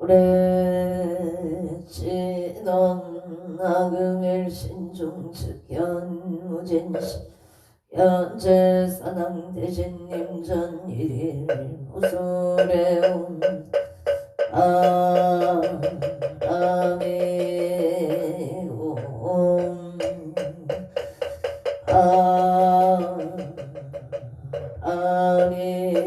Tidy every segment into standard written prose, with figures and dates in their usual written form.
오래지던 나금일 신중측 현무진시 현재사당 대신님 전일일 무술해온 아미옴 아멘.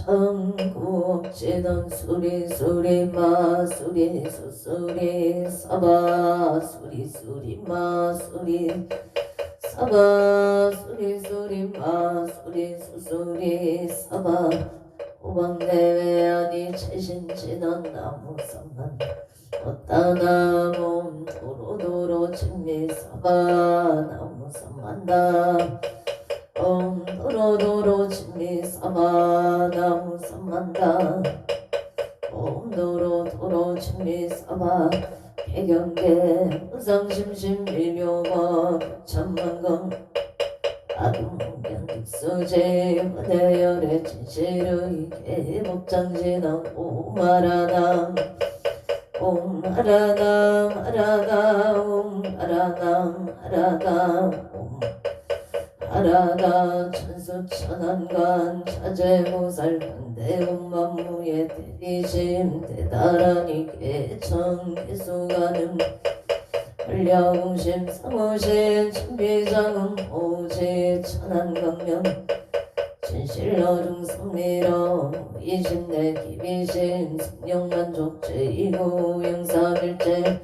천국지던 수리수리 마수리 수수리 사바 수리수리 마수리 사바 수리수리 마수리 수수리 사바 호방내외 아니 최신지난 나무선만 어따나몸 도로도로 진미 사바 나무선만다 도로도로 진미 사바 나무선만다 도로도로 진미 사바 개경계 우상심심 일묘가 천만금 아동경득수제 화대열의 진실의 개복장진한 오마라남 옴하라남 하라다 옴하라남 하라다 옴하라다 천수천안관 차제보살 현대온만무의 대리심 대다라니 개청 개수가능 한량심 상호신 천비장음 오지 천안강명 진실러중 성미러 이신내 기비신 성령만족 제2구 영사일제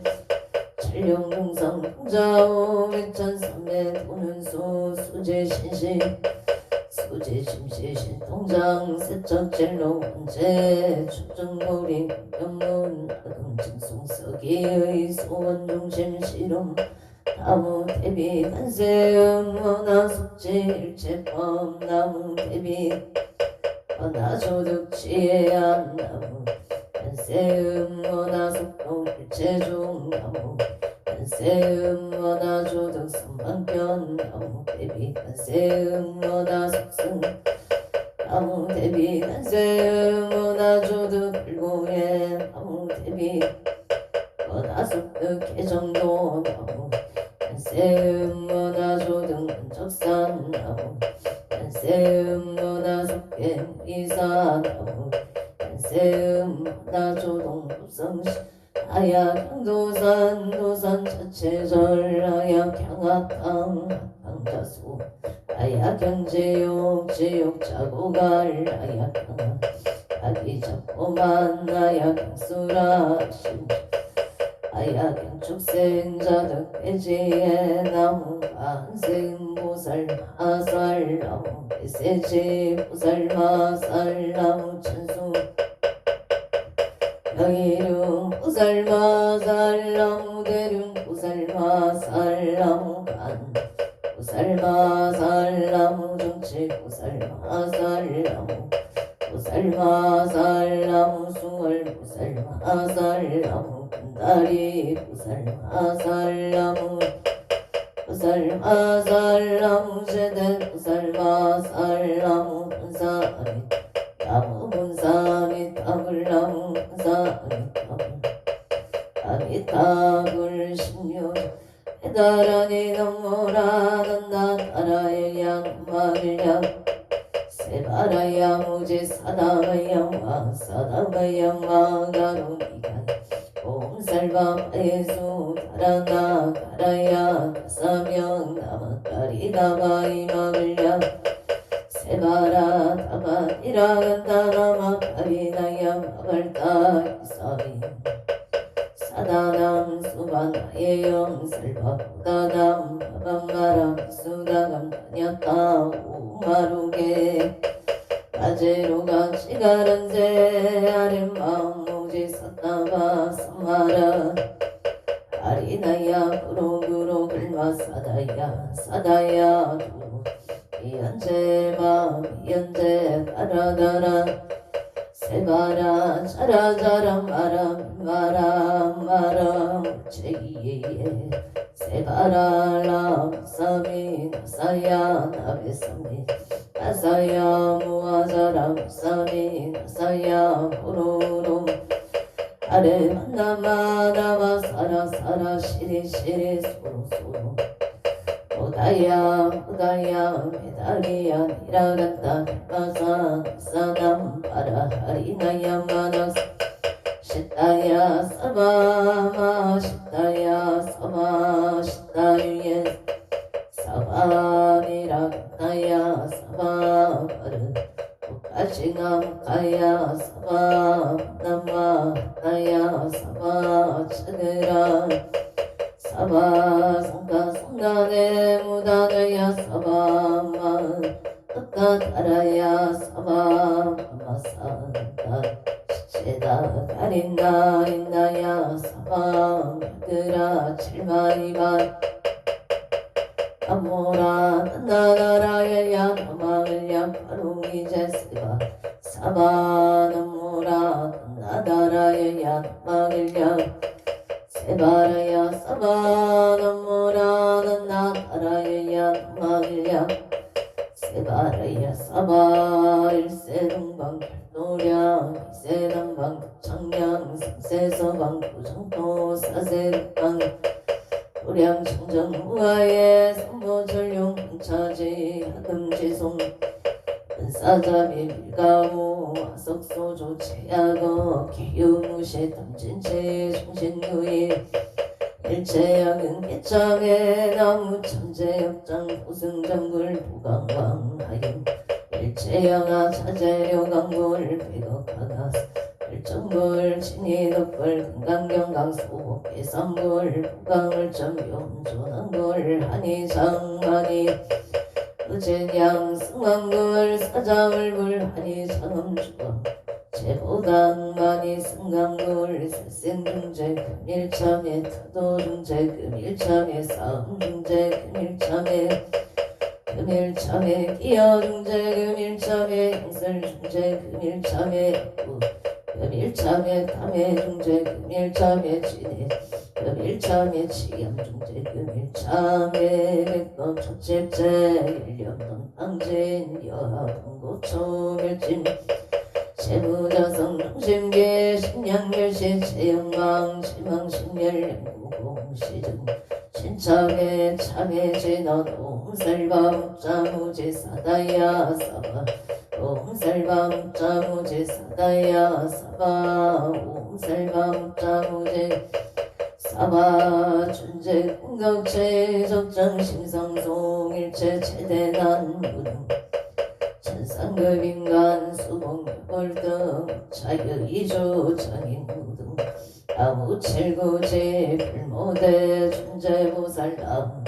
칠령동상 풍자오 백천삼매 도는수 수제신시 수제심시 신통장 세척질로 원제 축정거리 명문 아금증송서기의 소원중심 실험 나무 대비 간세음 원화숙지 일체법 나무 대비 원화조득지혜안 나무 간세음 원화숙동 일체중 나무 간세음 원화조득 선방편 나무 대비 간세음 원화숙승 나무 대비 간세음 원화조득 불고에 나무 대비 원화숙득 개정도 나무 간세음 원화조득 만적산 나무 간세음 원화숙갱 이사 나무 간세음 원화조동 급성시 아약향도산 도산 자체절 아약향합탕 합탕자수 아약향지옥 지옥자고갈 아약향 아기잡고만 아약향수라 아약향축생자득 배지에 나무 반생보살 마살 나무 배세지 보살 마살 나무 천수 영일용 보살마살 나무 대륜 보살마살 나무 간 보살마살 나무 정치 보살마살 나무 보살마살 나무 수월 보살마살 나무 금다리 보살마살 나무 보살마살 나무 제대 보살마살 나무 본사리 나무 본사리 타불 나무 본사리 아미타불 신유 해다라니 넘어라는다 나라의 양말이야 세바라야 무지 사다가야 와 사다가야 마가로니가 옴살바 예수 다라나 가라야 다사명 나마까리다바 이마을야 세바라 다바이라간다나마 카리나야 마발타 이사비 사다남 수바나의 영살바보다담 바밤마람 수다감 다녔다 오마루게 아제로가 시가란제 아랫마음 오지 샀다바 삼마라 아리나야 부로부로 글마 사다야 사다야 두 이연제 마 이연제 가라가라 세바라 자라자라 마라 제이에 세바라 라사미 나사야 나베사미 나사야 무아자라 사미 나사야 호로로 아래 만나마나마 사라 시리 소로 오다야 메다리야 니라간다 마사 사남 바라 하리나야 마나 시타야 사바마 시타야 사바 시타유예 사바미라간다야 사바바르 오카싱암 가야 사바 남마 나야 사바 차드라 사바 성가네 무다나야 사바마 아까다라야 사바 마사다 시체다 가린다 인나야 사바 그라 칠마이바 아모라 나나라야야 나마을야 바롱이제 스바 사바 나모라 나다라야야 나마을야 세바라야 사바나모라 나나라야야 나마을야 세바라야 사바 일세동방 노량 이세당방 청량 삼세서방 부정토 사세방 도량 청정 우아에 삼보전용 차지 하금지송 은사자비 밀가무 와석소조 제약어 기유무시 탐진체 정신누이 일체양은 개창에 나무 천재역장 보승정글 보강왕 하임 일체양아 차재료강물 백억하가 일정불 진이덕불 금강경강소 계산불 보강을 점용 조난불 한이장만이 의진양 승강불 사자물불 한이장음주검 제보당만이 승강불 살생중재 금일참에 타도중재 금일참에 싸움중재 금일참에 기여중재 금일참에 행설중재 금일참에 금일참에 탐해중재 금일참에 진해 금일참에 치염중재 금일참에 백법 첫째째 일념동 당진 여하봉고초멸진 세부자성 중심계 신양멸시 체영망 치망신멸령구공시중 신참에 참에 진언 옴살바 묵자무지 사다야 사바 옴살바 묵자무지 사다야 사바 옴살바 묵자무지 사바 준재 공덕체 적정 심상송 일체 최대난 무등 천상급인간 수봉골등 자유이주 장인무등 아무칠구지 불모대 준재보살남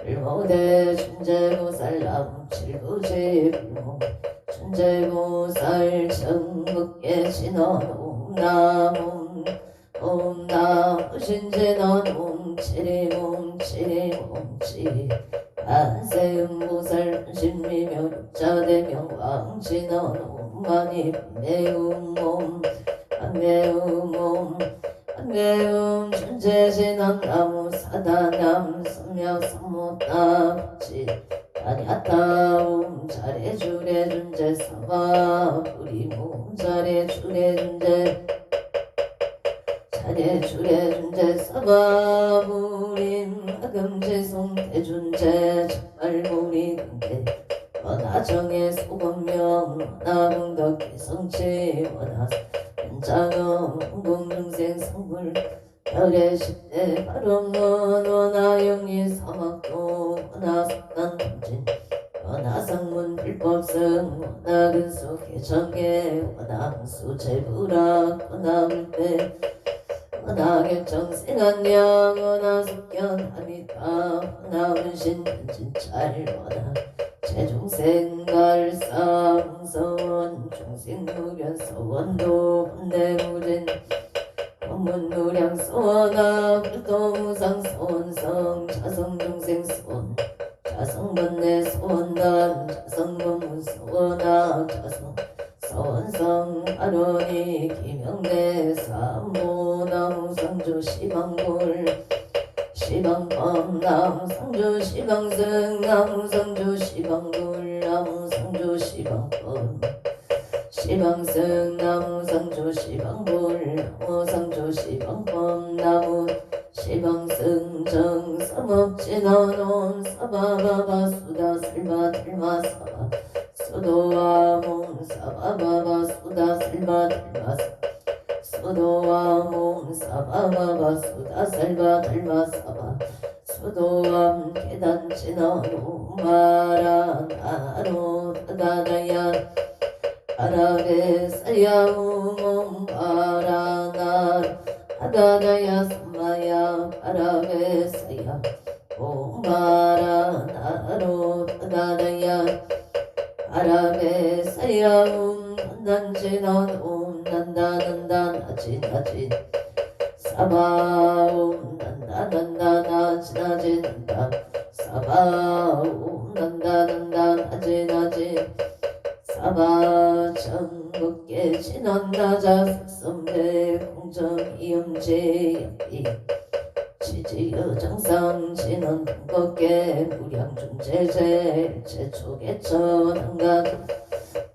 불모대 준재보살남 칠구지 불모 준재보살 정국계 진원 옴남 신진원 옴치리몸치 안세음보살 신미묘 자대명 왕진원 옴만이 매움 준재진원 나무 사다남 섬야섬모따지 아냐따움 잘해주래 준재 사바 우리몸 잘해주래 준재 잘해주래 준재 사바 우림 금지송 대준재 정말모리 근대 원하정의 소건명 원하봉덕 기성치 원하 연장엄 공중생 성불 별의 십대 발음론 원하영리 사막도 원하석단 탐진 원하상문 불법성 원하근수 개정계 원하항수 제부락 원하물대 원하객정 생한량 원하숙견 하니까 원하문신 진찰 원하 제중생갈상 서원 중생무변 서원도 본대무진 법문무량 서원하 불도무상 서원성 자성중생 서원 자성번내 서원단 자성법문 서원하 자성 서원성 아론이 김영대 삼보나무 상주 시방불 시방범 나무 상주 시방승 나무 상주 시방불 나무 상주 시방범 시방승 나무 상주 시방불 나무 상주 시방범 나무 시방승 정삼업진원온 사바바바 수다 슬바 들마 사바 수도와 몸 사바바바 수다 슬바 들마 수도와 몸 사바바바 수다 슬바 들마 사바 수도와 계단 지나노 마라 나로 다다야 아라베 사야우몸 바라나 하다다야 삼마야 아라베 사야 오마라나로 다다야 아라베 사야움 난지나옴 난다난다 나지나지 사바움 난다난다 나지나지 난다 사바움 난다난다 나지나지 사바 전국계 진원나자 색선배 공정이음제 역비 지지여 정상 진원 동국계 무량중제제 제초계천한가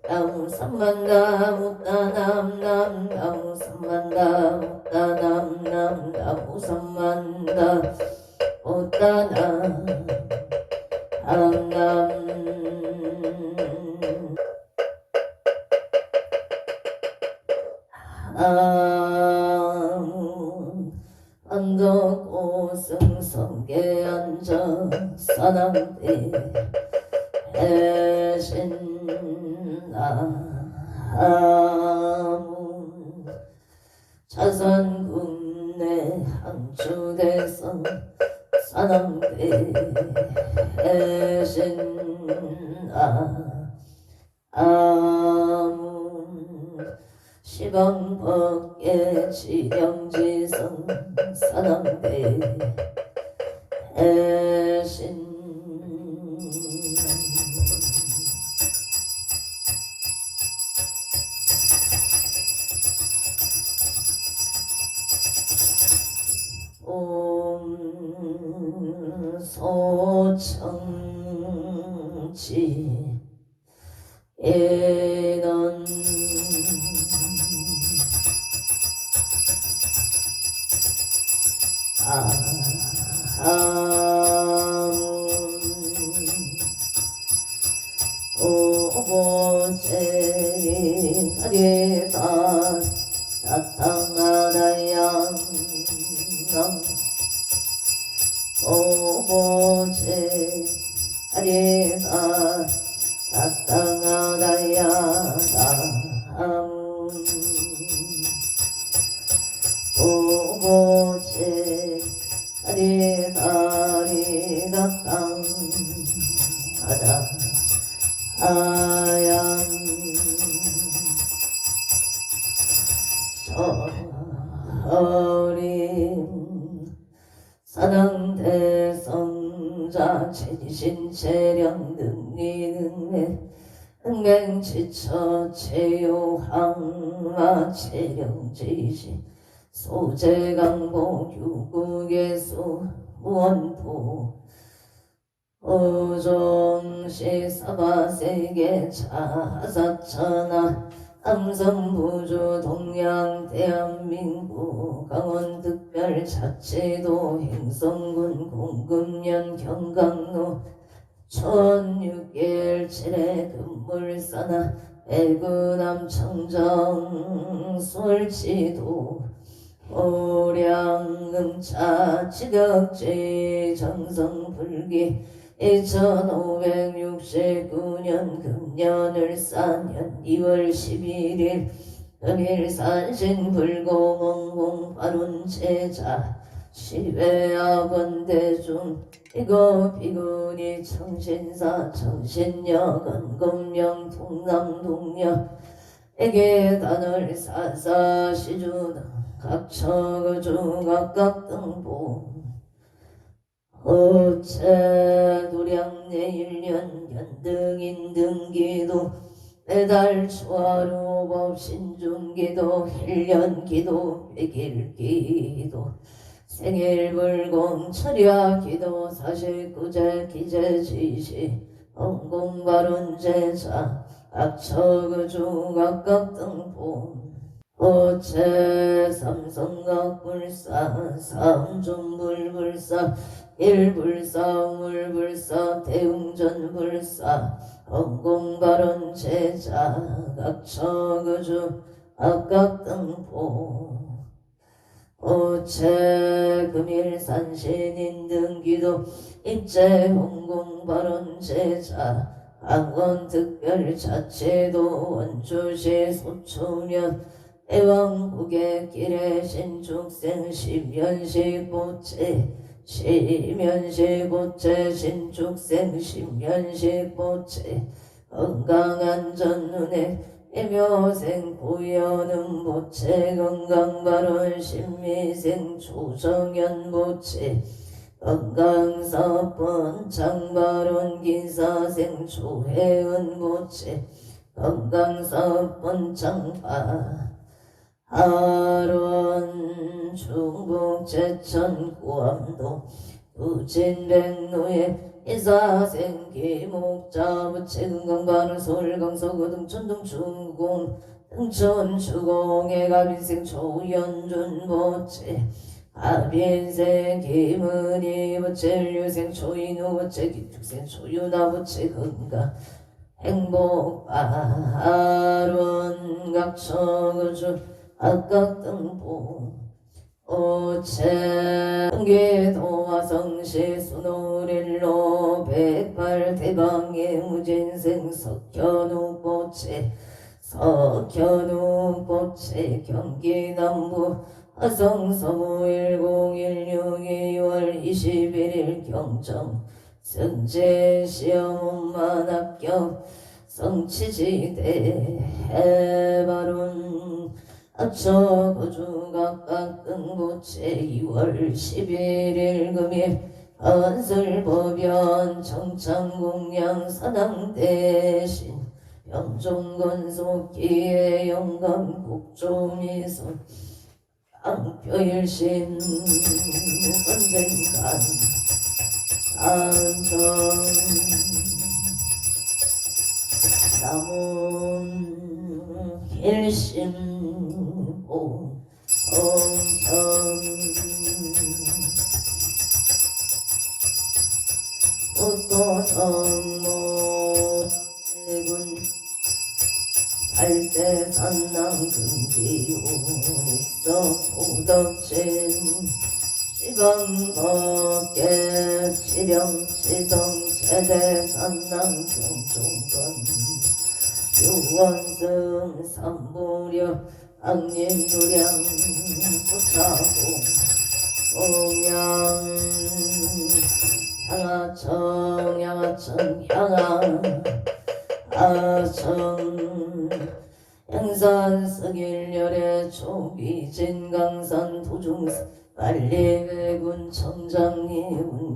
나무삼만다 무따남남 나무삼만다 무따남남 나무삼만다 무따남 암남 안덕오승성계 안정 사남대 해신나무 자선군내 항주대성 사남대 해신나무 시방법계 지령지성 사남대 해신 옴 소청지 에넌 오보제 가리다 따땅하다양 오보제 가리다 따땅하다양 오보제 가리다리다 땅하다 아양 어린 사당대성자 체지신체령 능리능매 흥맹지처 체요항마 체령지시 소재강보 유국예수 무원도 오종시 사바세계 차사천하 삼성부주 동양 대한민국 강원특별자치도 행성군 공금년 경강로 1006개일 금물산하 애구남 청정 솔지도 오량음차 지덕지 정성불기 2569년 금년을사년 2월 11일 금일산신불고몽공 발운제자 시외학원대중 이거 비군이 청신사 청신여건 검령 통남동녀 에게 단을 사사시주등 각처거주 각각등보 어체 도량 내일년 연등인 등기도 매달 초하루법 신중기도 1년 기도 100일 기도 생일불공 철야기도 49제 기재지시 언공발언제자 악처그주 각각등본 오체 삼성각불사 삼존불불사 일불사 우물불사 대웅전불사 언공발언제자 각처그주 악각등본 오체 금일산신인등기도 입제홍공발언제자 강원특별자체도 원주시 소초면 애왕국의 길에 신축생 십면식보채 시면식보채 신축생 십면식보채 건강안전운에 애묘생 고연음보채 건강발언 신미생 초정연보채 건강사번 장발원 기사생 초해은보채 건강사번 장파 하론 중북 제천 구암도 부진백로에 이사생 기목자부채 건강발원 서울강서구 등천동 중공 등천 주공의 가빈생 초연준보채 아빈생 기문이 부채 유생 초인우 부채 기축생 초유나 부채 건강 행복발원 각처그주 악각등보 오체 경기도와 성시 수노릴로 백발대방의 무진생 석현우보채 석현우보채 경기남부 화성서부 1016 2월 21일 경정 승제시험만 합격 성취지대 해발운 악처거주 각각등보채 2월 11일 금일 건설법연 정창공양 사당대신 병종건속기의 영감 국조미선 앙표일신 선쟁간 안정 남은 일심보 성천 उत्तो성모 제군 발대산남금기운익서 도덕진 시방법계 치령치성 제대산남경종건 유원승 삼보려 악림도량 소차고 공양 향하청 향하청 향하청 양산 승일열의 초기진 강산 도중사 빨리배군 청장리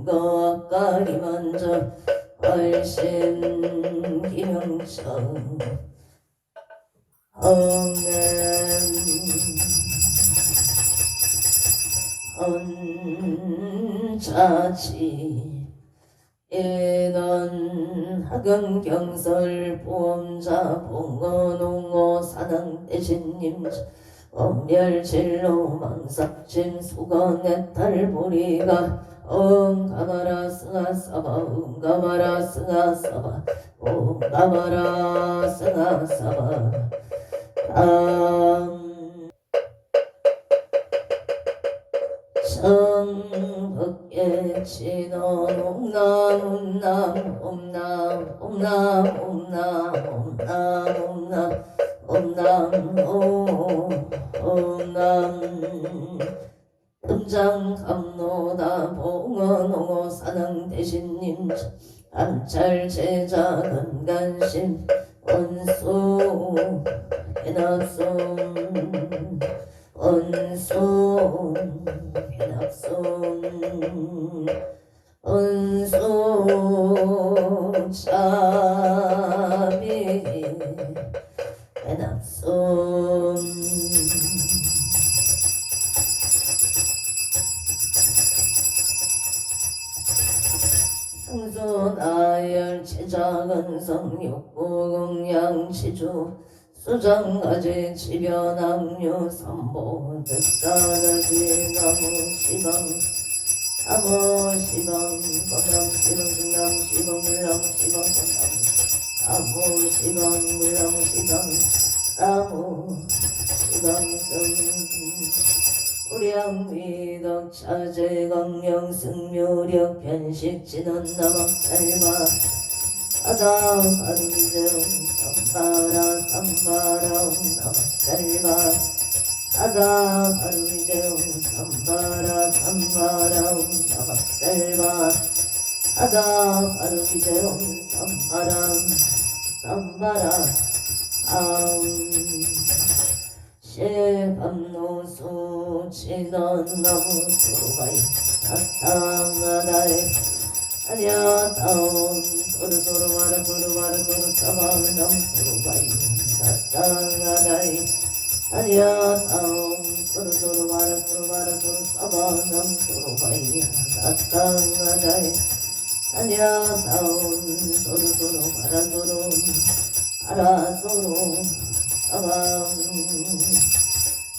운거악가리만저 활신 김영청 헌자지 인원 학음경설 보험자 봉어농어 사당대신님 엄멸진로 망삭진 수건내탈보리가 가마라 승하사바 가마라 승하사바 가마라 승하사바 청흑계 진원 옴남 옴남 옴남 옴남 옴남 옴남 옴남 금장감노다 봉어농어 사당대신님 암찰제자 건간심 원수 해납송 원수 해납송 원수 자비 작은성 육구공양치주 수정가지 지변악류 삼보 득사가지 나무시방 나무시방 건남시방 중남시방 물나무시방 건나무시방 물나무시방 나무시방성 우량미덕 차제강령 승묘력 변식 진원 나막살마 아다 아름대웅 삼바라 삼바라 나막살마 아다 아름대웅 삼바라 삼바라 나막살마 아다 아름대웅 삼바라 삼바라 실밤노수 진원나무 도로가이 나타나다에 아니야 다운 소르소르 와라 소르 와라 소르 사바남 도로가이 나타나다에 아니야 다운 소르소르 와라 소르 와라 소르 사바남 도로가이 나타나다에 아니야 다운 소르소르 와라 소르 아라 소르 사방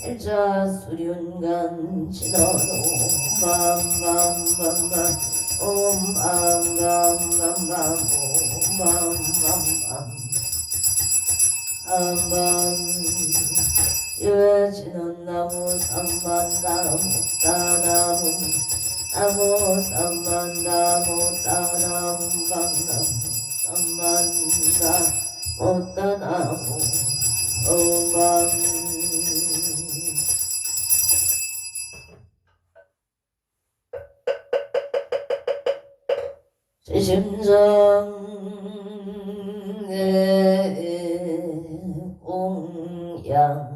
일자 수륜간 진원오 밤밤밤밤 옴밤밤밤밤 옴밤밤밤 밤밤 유진원나무 삼만나무 따나무 나무 삼만나무 따나무 밤나무 삼만나 못따나무 오만 제심정 내 공양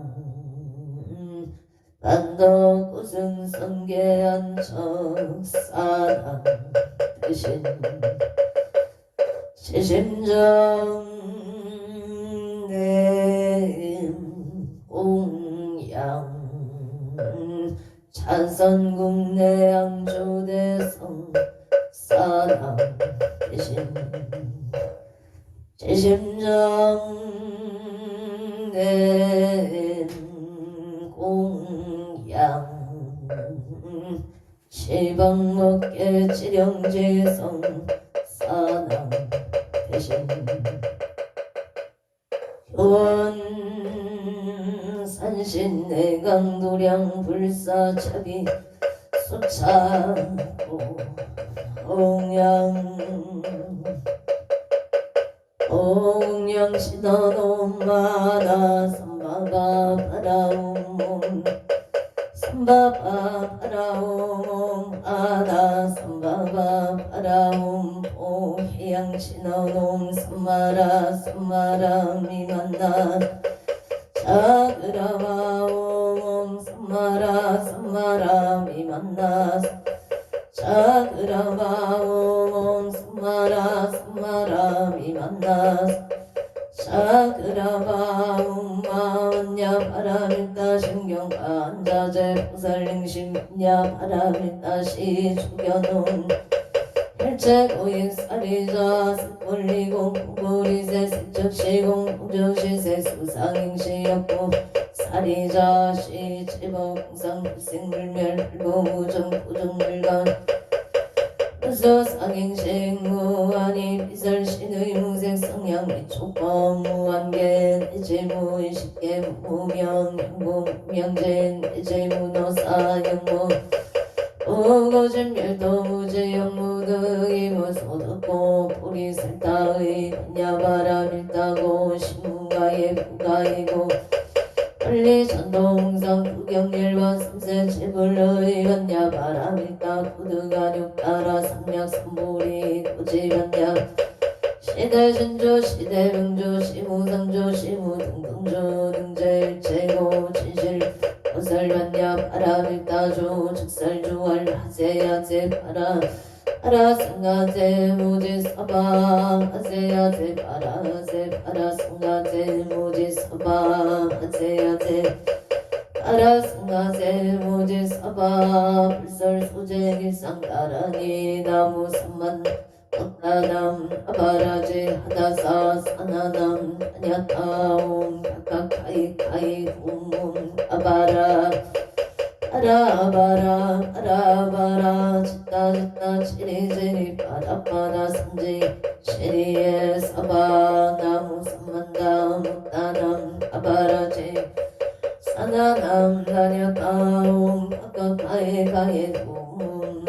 반도 구승성계한 적사랑 대신 제심정 내 공양 찬선국내 양조대성 사랑 대신 제심정 내 공양 시방먹게 지령지성 사랑 대신 효원 산신내강 도량 불사차비 수차고 옹양 신원옴 마나 삼바바 바라옴 삼바바 바라옴 아나 삼바바 바라옴 오해양 신원옴 삼마라 삼마라 미만나 자그라와옴 삼마라 삼마라 미만나 자그라와옴 삼마라 삼마라 미만나 자그라와옴 마언냐 바라밀다 신경과 안자제 보살링심냐 바라밀다 시 죽여놓은 일체고익 사리자 습불리공 공불이세 색적시공 공적시세 수상행시였고 사리자 시 제법공상 불생불멸 불고무정 부정물간 수상행식 무한이 비설신의 무색 성향 미촉법 무한계 내재무의식계 무명 영무 무명제 내재무노사 영무 오고진멸도 무제영무 등이 무소득고 보리설타의 반야바라밀다고 신문가의 부가이고 천리전동상 구경일반 삼세 지불의 반야바라밀다 구득안육따라 삼략삼보리 고지반야 시대신조 시대명조 시무상조 시무등등조 등제일체고 진실 보살반야 바라밀다조 즉살조 알하세야제 바라 아라승가제 무지사바 하세야제 바라세 바라승가제 무지사바 하세야제 아라승가제 무지사바 불설소제 길상따라니 나무 삼만 오따남 아바라지 하다사 사나남 아냐타옴 가카카이 카이 홈 아바라 아라바라 아라바라 지따 지따 지리지리 빠다빠다 삼지 시리에 사바 나무 삼만다 무따남 아바라지 사나남 나냐타옴 가카카이 카이 홈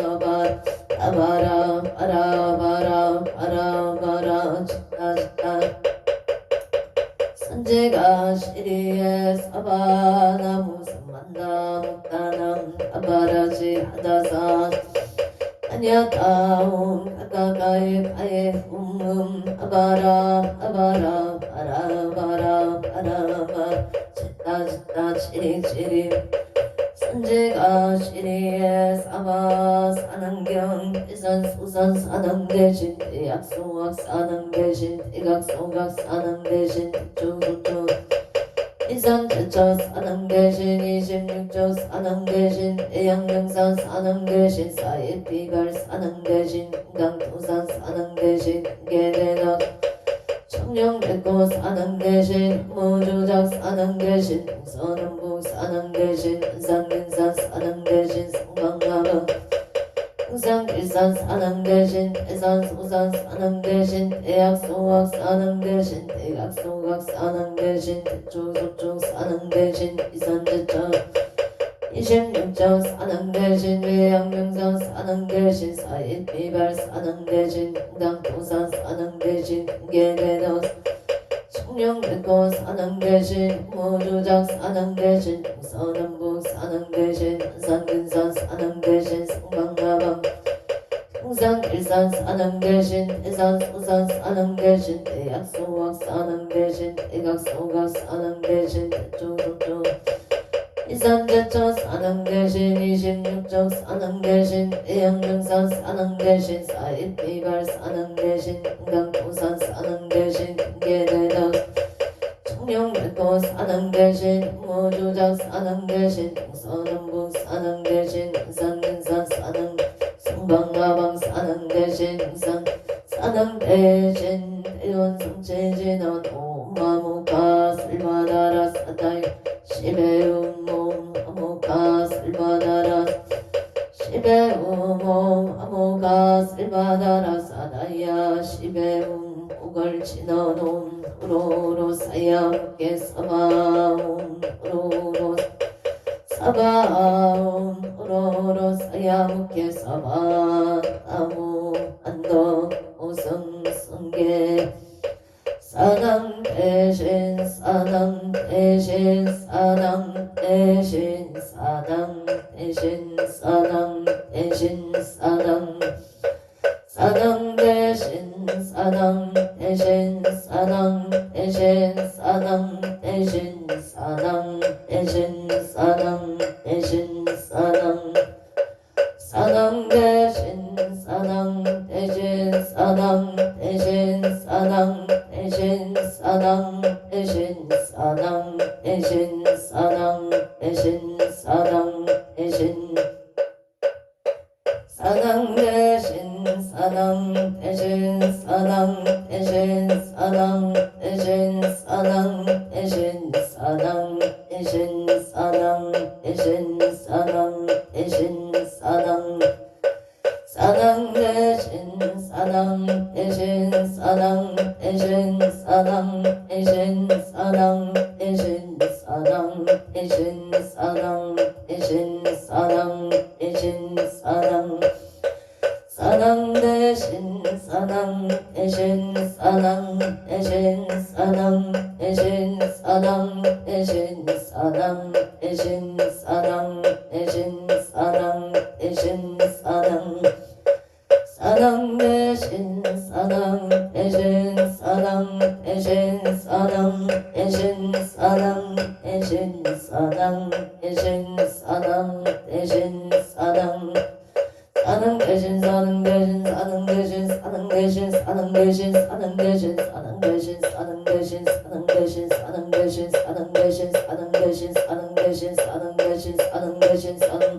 아바라 아라바라 아라바라 지따 지따 산지가 시리에 사바나무 삼만다 무따남 아바라지 하다사 아냐타옴 가까이 가에 아바라 아바라 아라바라 아라바 지따 지따 지리지리 산지가 시리에 사바 사능경 대산 소산 사능 대신 대약소각 사능 대신 대각소각 사능 대신 대초소초 이산 대처 사능 대신 26조 사능 대신 대양명산 사능 대신 사이비발 사능 대신 강토산 사능 대신 개대덕 청룡백고 사능 대신 무조작 사능 대신 동서남북 사능 대신 은산근산 사능 대신 성방가방 풍산길산 사능 대신 대산소산 사능 대신 대약소각 사능 대신 대각소각 사능 대신 대초소초 사능 대신 이산제처 26조 사능 대신 외양명산 사능 대신 사이비발 사능 대신 강토산 사능 대신 개대덕 청룡백고 사능 대신 무조작 사능 대신 동서남북 사능 대신 은산근산 사능 대신 성방가방 풍산길산 사능 대신 대산소산 사능 대신 대약소각 사능 대신 대각소각 사능 대신 대초소초 이산제처 사능 대신 26조 사능 대신 대양명산 사능 대신 사이비발 사능 대신 강토산 사능 대신 개대덕 청룡백고 사능 대신 무조작 사능 대신 동서남북 사능 대신 은산근산 사능 성방가방 사능 대신 은산 사능 대신 대원성체진원 오마무가 슬바다라 사다이 시베움몸 아무가 슬바다라 시베움몸 아무가 슬바다라 사다야 시베움 오걸치너놈 우로로 사야무게 사바옴 우로로 사바옴 우로로 사야무게 사바 아무 안덕 오성성계 사남 대신 사남 대신 사남 대신 사남 대신 사남 대신 사남 사남 대신 사남 대신 사남 대신 사남 대신 사남 대신 사남 대신 사남 사남 대신 사남 대신 사남 대신 사남 대신 사남 대신 사남 대신 사남 대신 사남 대신 사남 대신 사남 대신 사남 대신 사남 대신 사남 대신 사남 대신 사남 대신 사남 대신 사남 사남 대신 사남 대신 사남 대신 사남 대신 사남 대신 사남 대신 사남 대신 사남 대신 사남 사남 대신 사남 대신 사남 대신 사남 대신 사남 대신 사남 대신 사남 대신 사남 대신 사남 사남 대신 사남 대신 사남 대신 사남 대신 사남 대신 사남 대신 사남 대신 사남 사능 대신 사능 대신 사능 대신 사능 대신 사능 대신 사능 대신 사능 대신 사능 대신 사능 대신 사능 대신 사능 대신 사능 대신 사능 대신 사능 대신 사능 대신 사능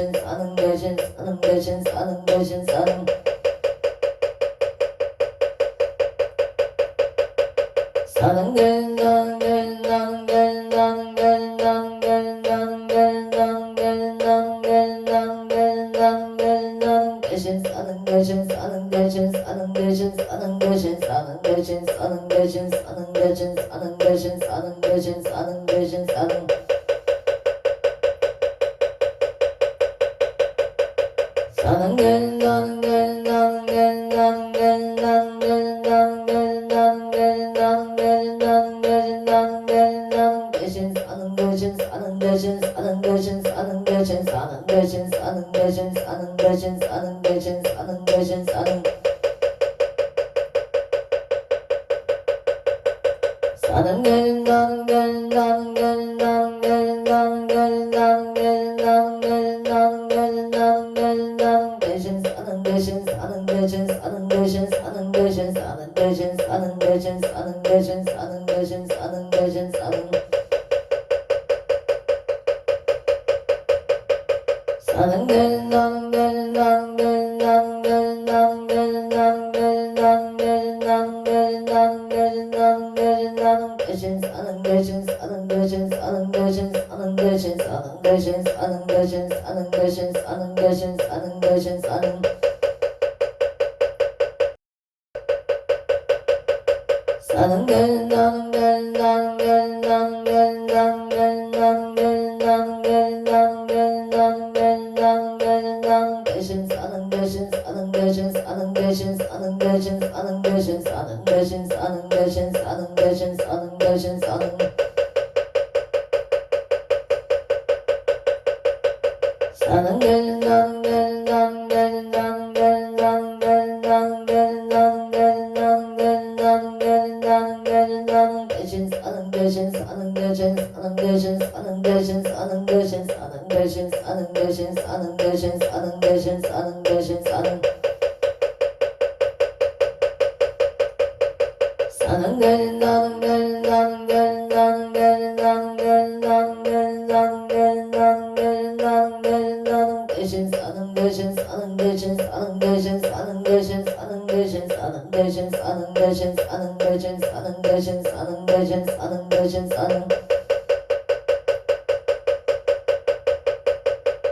대신 사는 대신 사는 대신 사는 대신 사는 사는 게 나는 게 나는 게 나는 게 나는 게 나는 게 나는 게 나는 게 나는 게 나는 게 나는 대신 사는 대신 사는 대신 사는 대신 사는 대신 사는 대신 사는 대신 사는 대신 사는 대신 사는 대신 사는 대신 사는 사는 게 나는 게 나는 게 나는 게 나는 게 나는 게 나는 게 나는 게 나는 게 나는 게 나는 대신 사는 대신 사는 대신 사는 대신 사는 대신 사는 대신 사는 대신 사는 대신 사는 대신 사는 대신 사는 사는 게 나는 게 나는 게 나는 게 나는 게 나는 게 나는 게 나는 게 나는 게 나는 대신 사는 대신 사는 대신 사는 대신 사는 대신 사는 대신 사는 대신 사는 대신 사는 대신 사는 대신 사는 사는 게 나는 게 나는 게 나는 게 나는 게 나는 게 나는 게 나는 게 나는 게 나는 게 나는 대신 사는 대신 사는 대신 사는 대신 사는 대신 사는 대신 사는 대신 사는 대신 사는 대신 사는 대신 사는 사는 게 나는 게 나는 게 나는 게 나는 게 나는 게 나는 게 나는 게 나는 게 나는 게 나는 대신 사는 대신 사는 대신 사는 대신 사는 대신 사는 대신 사는 대신 사는 대신 사는 대신 사는 대신 사는 사는 게 나는 게 나는 게 나는 게 나는 게 나는 게 나는 게 나는 게 나는 게 나는 게 나는 대신 사는 대신 사는 대신 사는 대신 사는 대신 사는 대신 사는 대신 사는 대신 사는 대신 사는 대신 사는 대신 사는 사는 게 나는 게 나는 게 나는 게 나는 게 나는 게 나는 게 나는 게 나는 게 나는 대신 사는 대신 사는 대신 사는 대신 사는 대신 사는 대신 사는 대신 사는 대신 사는 대신 사는 대신 사는 대신 사는 대신 사는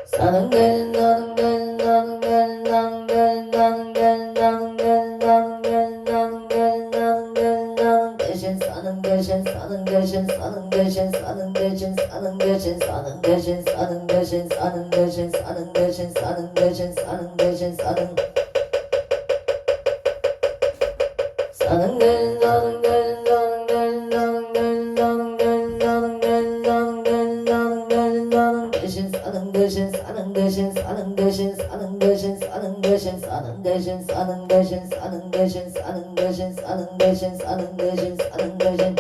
사는 게 나는 게 나는 게 나는 게 나는 게 나는 게 나는 게 나는 게 나는 게 나는 대신 사는 대신 사는 대신 사는 대신 사는 대신 사는 대신 사는 대신 사는 대신 사는 대신 사는 대신 사는 대신 사는 대신 사는 사는 게 나는 게 나는 게 나는 게 나는 게 나는 게 나는 게 나는 게 나는 대신 사는 대신 사는 대신 사는 대신 사는 대신 사는 대신 사는 대신 사는 대신 사는 대신 사는 대신 사는 대신 사는 대신 사는 대신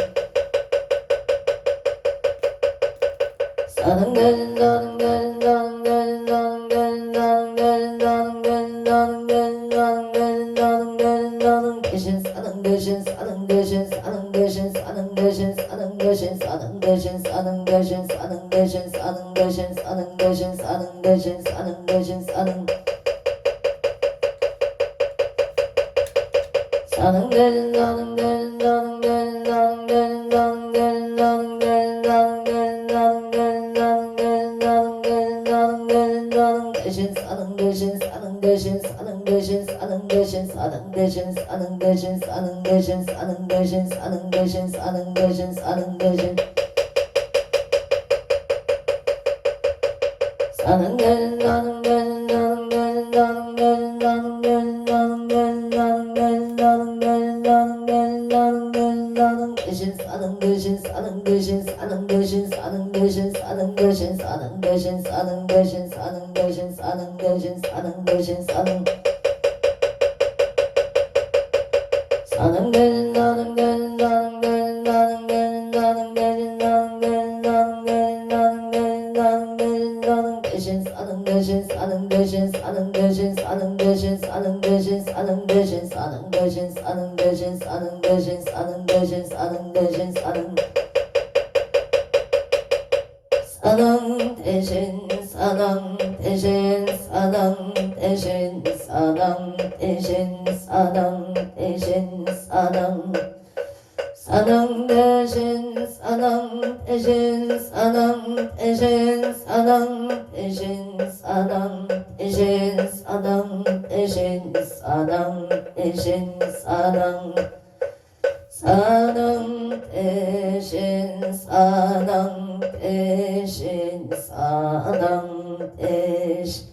사는 게 나는 게 나는 게 나는 게 나는 게 나는 게 나는 게 나는 게 나는 게 나는 대신 사는 대신 사는 대신 사는 대신 사는 대신 사는 대신 사는 대신 사는 대신 사는 대신 사는 대신 사는 대신 사는 대신 사는 대신 사는 사는 게 나는 게 나는 게 나는 게 나는 게 나는 게 나는 게 나는 게 나는 게 나는 게 나는 게 나는 대신 사는 대신 사는 대신 사는 대신 사는 대신 사는 대신 사는 대신 사는 대신 사는 대신 사는 대신 사는 대신 사는 대신 사는 게 나는 게 나는 게 나는 게 나는 게 나는 게 나는 게 나는 게 나는 게 나는 게 나는 대신 사는 대신 사는 대신 사는 대신 사는 대신 사는 대신 사는 대신 사는 대신 사는 대신 사는 대신 사는 대신 사는 사는 게 나는 게 나는 게 나는 게 나는 게 나는 게 나는 게 나는 게 나는 게 나는 대신 사는 대신 사는 대신 사는 대신 사는 대신 사는 대신 사는 대신 사는 대신 사는 대신 사는 대신 사는 대신 사는 대신 사는 사는 대신 사당 대신 사당 대신 사당 대신 사당 대신 사당 사당 대신 사당 대신 사당 대신 사당 대신 사당 대신 사당 대신 사당 대신 사당 사당 대신 사당 대신 사당 대신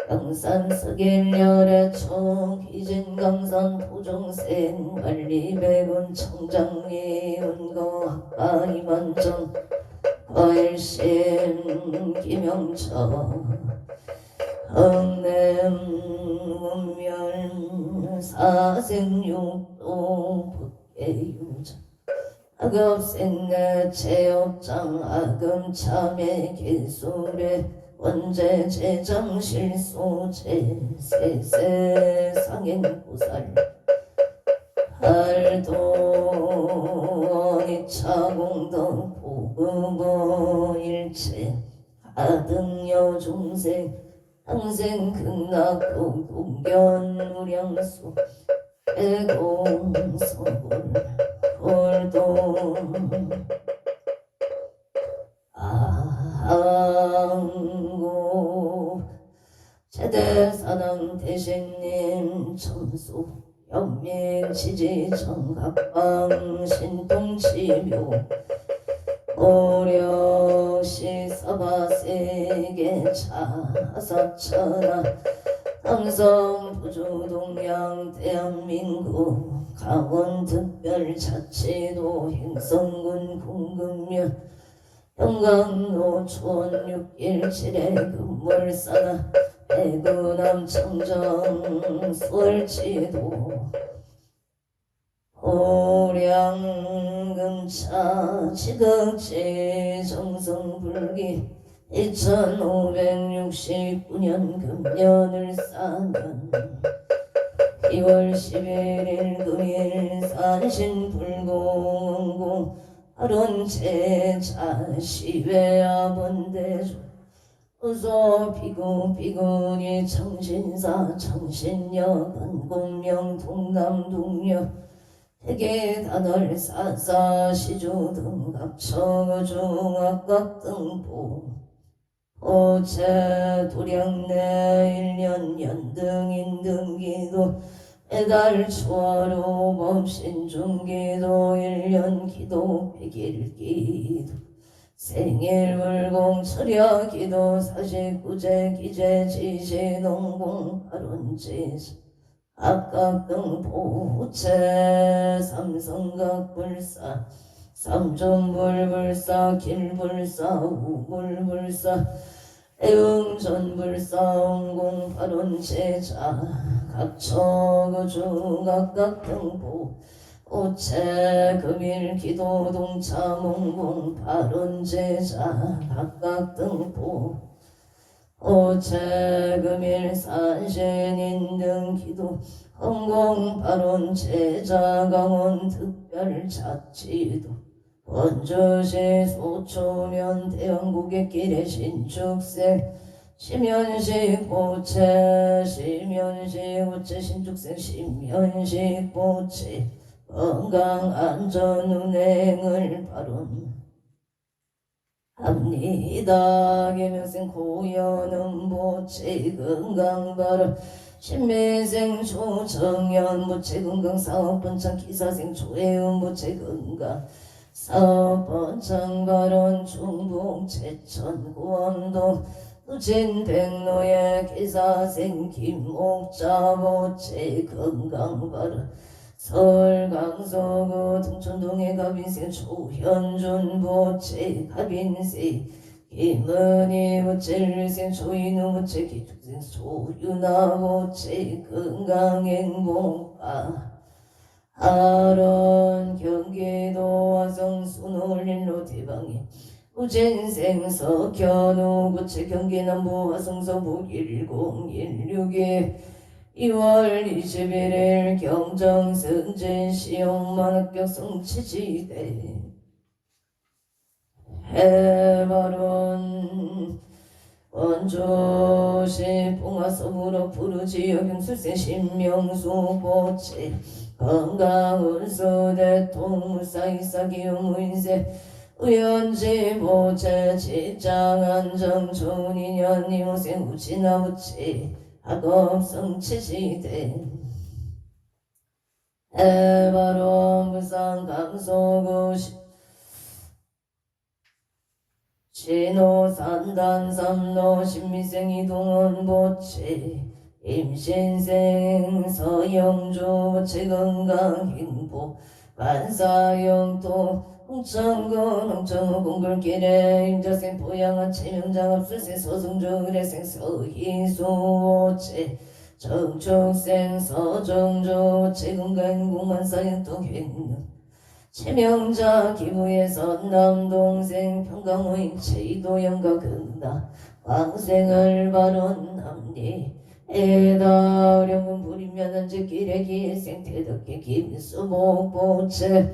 강산 서길열의 총기진 강산 도종생 관리백운 청장리 운거 학과이 만정 과일신 김영처 흥냄 운멸 사생육도 북계유자 악업생내 체업장 악음참회 기술에 원제 제정 실소 제세세 상행보살 할도원이 차공덕 보급어 일체 하등여 중생 항생 극락도 공견 우량수 애공서불 골도 항고 제대사당 대신님 점수 연민 지지 정각방 신통치묘 오려시 서바세계 차사천하 삼성 부주동양 대한민국 강원특별자치도 행성군 궁금면 영광노촌 617의 금물사나 대구남 청정 수월지도 오량금차 지극지 정성불기 2569년 금년을 싸년 2월 11일 금일 산신불공공 하룬 제자 시외아본대주 우소 비구니 청신사 청신여 건공명 동남동녀 대계단월 사사 시주등 각처중악각 등보 오체 도량내 1년 연등인 등기도 애달 초하루 범신중기도 1년 기도 100일 기도 생일 물공 철야기도 49제 기재 지시 농공 발원지시 악각등보 우체 삼성각불사 삼존불불사 길불사 우불불사 애응전불사 옹공발원제자 각처구주 각각등보 우체 금일기도 동참옹공 발원제자 각각등보 오체 금일 산신인 등기도 헌공발원 제자 강원 특별자치도 원주시 소초면 대왕고객길의 신축생 심연식 보채 심연식 우체 신축생 심연식 보채 건강안전운행을 발언합니다. 계명생 고연음 보채 건강발언 신매생 초정연 보채 건강사업번창 기사생 초해음 보채 건강 사업번창 발언 중북 제천 고암동 누진백로의 기사생 김옥자 보채 건강 발언 서울 강서구 등촌동의 가빈생 조현준 보채 가빈생 김은희 보채일생 조인우 보채 기축생 조윤아 보채 건강행복가 하론 경기도 화성 순월일로 대방에 우진생 석현우 보채 경기남부 화성서북 1016에 2월 21일 경정 승진 시험만학교 성취지대 해발원 원조시 봉화서부로 부르지역임술생 신명수보체 건강운수대통 무사이사기우무인세 우연지보체 직장안정 좋은인연 이모생 우치나무치 학업성치시대 해바로 무상강소구시 신호산단삼로 신미생이동원보체 임신생 서영조 최건강행보 만사영토 홍천군 홍천호 공굴길에 임자생 보양한 체명장합술생 서승조 의뢰생 서희수오체 정축생 서정조 최건강행공만사영통행 체명자 기부의 선남동생 평강호인 체이도영가 금다 왕생을 발언함니 에다 어려운 부리면은 즉길의 기생 태덕기 김수복보체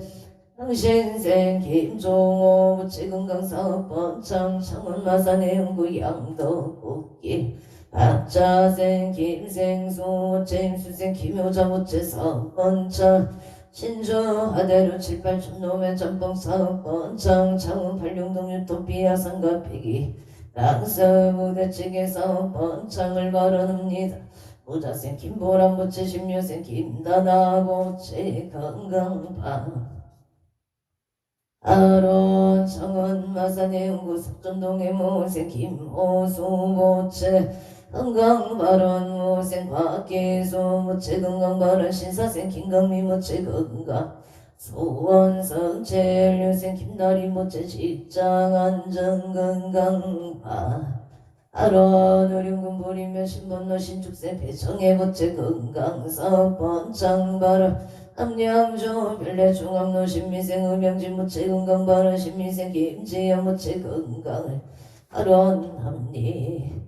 당신생 김종호 부체 건강사업번창 창원마산의 연구 양덕국기 박자생 김생수 제임수생 김효자 부체 사업번창 신주하대로 7,8천놈의 전봉사업번창 창원 팔룡동 유토피아 상가폐기 랑서무대측의 사업번창을 발언합니다. 모자생 김보람 보채 심유생 김다나 보채 건강방 아론 창원 마산의 연구 석전동의 모생 김호수 보채 건강발언 모생 곽계수 모체 건강발언 신사생 김강미 모체 건강 소원성체 류생 김나리 모체 직장안전 건강바 아론 의룡군 부리며 신번노 신축생 배청의 모체 건강사번창발언 함량조 별내 중앙로 신미생 음양진 모체 건강발언 신미생 김지연 모체 건강을 발언합니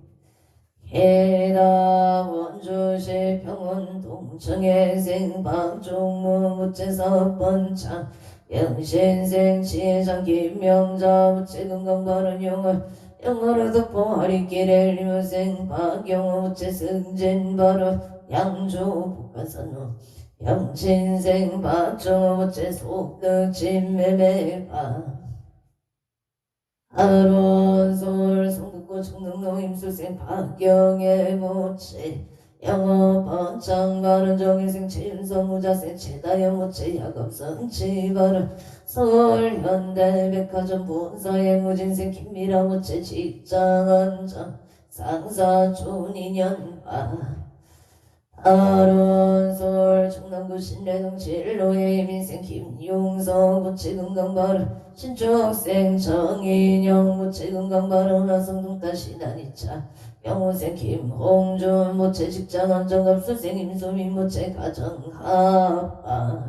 해다 원주시 평원 동청해생 박종무 무체사업번창 영신생 지혜장 김명자 무체건강발언 영어로 덕보 하리길의 류생 박영호 무체승진발언 양주 북한산로 영신생 박정호 무체속덕 진매매바 아론솔 성북구 청등로 임수생 박경의 모체 영어번창 발언 정일생 최윤성 무자생 최다연 모체 야갑성 치발언 서울 현대백화점 본사의 무진생 김미라 모체 직장안정 상사 준인연바 아론솔 충남구 신례동 진로의 민생 김용성 모체 건강발언 신축생 정인영 모체 건강발언 화성동따 신안이차 영호생 김홍준 모체 직장안정갑술생 임소민 모체 가정합바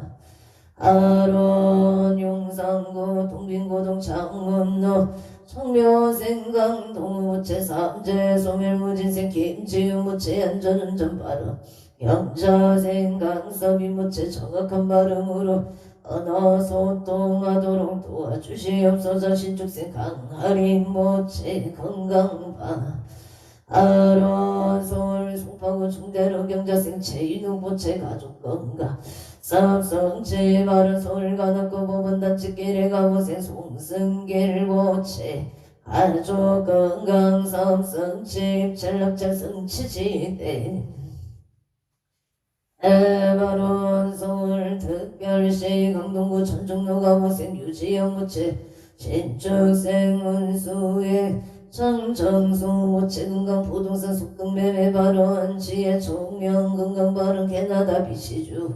아론 용산구 동빈고동 창원로 청묘생 강동우 모체 삼재 소멸무진생 김지훈 모체 안전운전발언 영자생 강섭이 모체 정확한 발음으로 언어소통하도록 도와주시옵소서. 신축생 강하림 모체 건강바 아론 서울 송파구 중대로 경자생 최인우 모체 가족건강 사업성체 바른 서울 관악구 법원단체 길에 가보생 송승길 모체 가족건강 사업성체 전락자 성취지대 에바론 서울 특별시 강동구 천중로 가보생 유지영 모체 신축생 운수의 정정수 모체 건강 부동산 속등매매 발언 지혜 총명 건강 발언 캐나다 비시주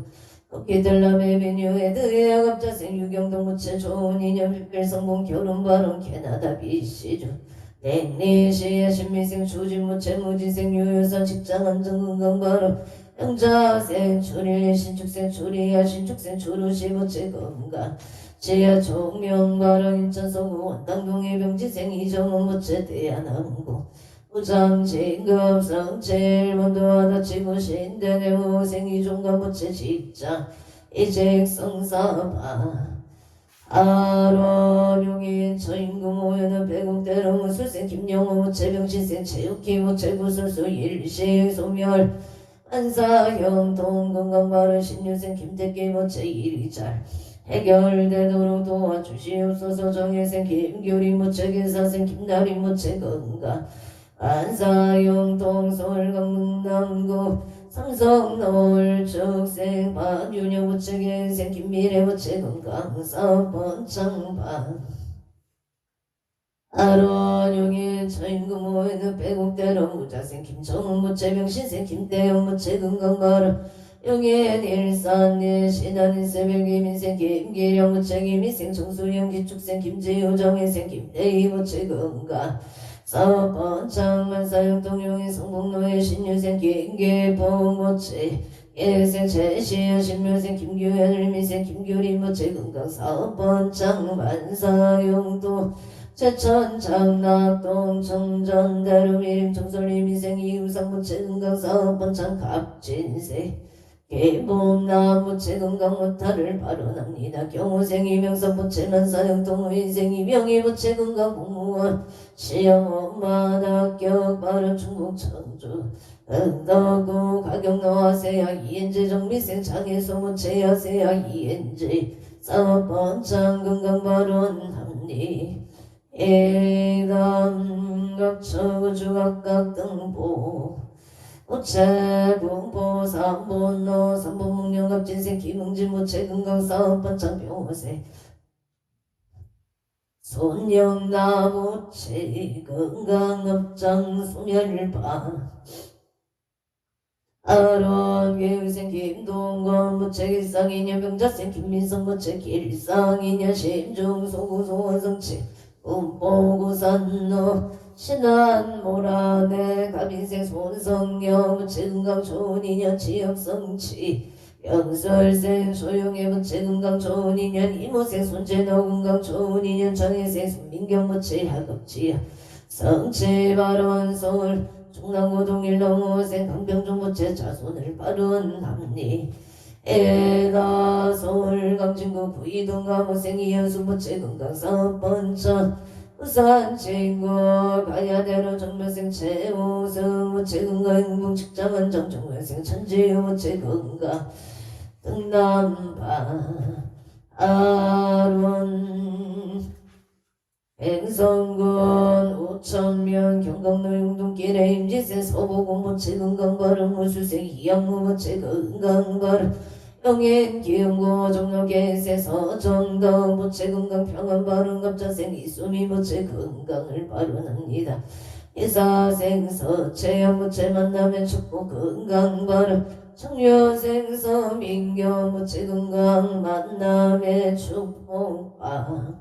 꺾기들남의 비뉴에 드의 아갑자생 유경동 모체 좋은 인연 빛별 성공 결혼 발언 캐나다 비시주 땡리시의 신미생 추진 모체 무진생 유효선 직장 안정 건강 발언 영자생 출일 신축생 출이야 신축생 출우시 모체 건강 지하 총명발언 인천서구 원당동의 병지생 이정원 모체 대한항공 부장진급 성체 일본도하다 지구신대내 후생 이종가 모체 직장 이직 성사바 아론용인 처임금 오연은 배국대로 무술생 김영호 무체병신생 체육기 무체구술수 일시 소멸 안사형 동건강바른 신유생 김태기 무체 일이잘 해결되도록 도와주시옵소서. 정혜생 김규리 무체기사생 김나리 무체건강 안사형 동서울 강릉남구 삼성 노을 축생 반윤영 무체계생 김미래 무체건강 사번창반 아론용인 처임금 오해는 배국대로 무자생 김정은 무체병신생 김대영 무체건강바른 영예인 일산일 신한인 새벽이 민생 김기령 무체기 민생 정수영 기축생 김지우 정혜생 김대희 무체건강 사번창만사형 동용인 성북노예 신유생 김계봉 무체 예생 최시현 신묘생 김규현 일미생 김규리 무체건강 사번창만사형도 제천장락동 청전대루미림 정설리미생 이우상 무체건강 사번창 갑진생 개봉남 무체건강 무탈을 발언합니다. 경호생 이명선 무체난사형 동호인생 이명희 무체건강 공무원 시험 엄마 합격 발언 충북 청주 응덕구 가경노하세야 이엔지 정미생 장애소 무체하세야 이엔지 사번창 건강 발언 합리 예담 각처 주각각 등보 우체분보 삼본노 삼본묵령갑진생 김응진 무체건강 사업번창병호생 손영나 무체건강업장 소멸반 아론계의생 김동건 무체길상이녀 병자생 김민성 무체길상이녀 심중소구소원성치 운보구산노 신안모라네 가빈생 손성녀 무체건강 좋은이녀 지역성치 영설생 소용의 무체건강 좋은이녀 이모생 손재너 건강 좋은이녀 정혜생 손민경 무체학업지야 성체발언 서울 중랑구 동일동호생 강병중 무체 자손을 발언합니 에다 서울 강진구 구이동 가무생 이현수 무체건강 사번천 부산 친구 가야대로 정묘생 최우승 무체건강 흥봉직장원 정정묘생 천지유 무체건강 등남반 아론 행성군 우천면 경강로 용동길에 임지생 서보고 무체건강 발음 무술생 이양무 무체건강 발음 영인 기흥고 종로계세 서정덕 무체건강 평안 발음 갑자생 이수미 무체건강을 발언합니다. 이사생 서채영 무체 만남의 축복 건강 발음 청료생 서민경 무체건강 만남의 축복방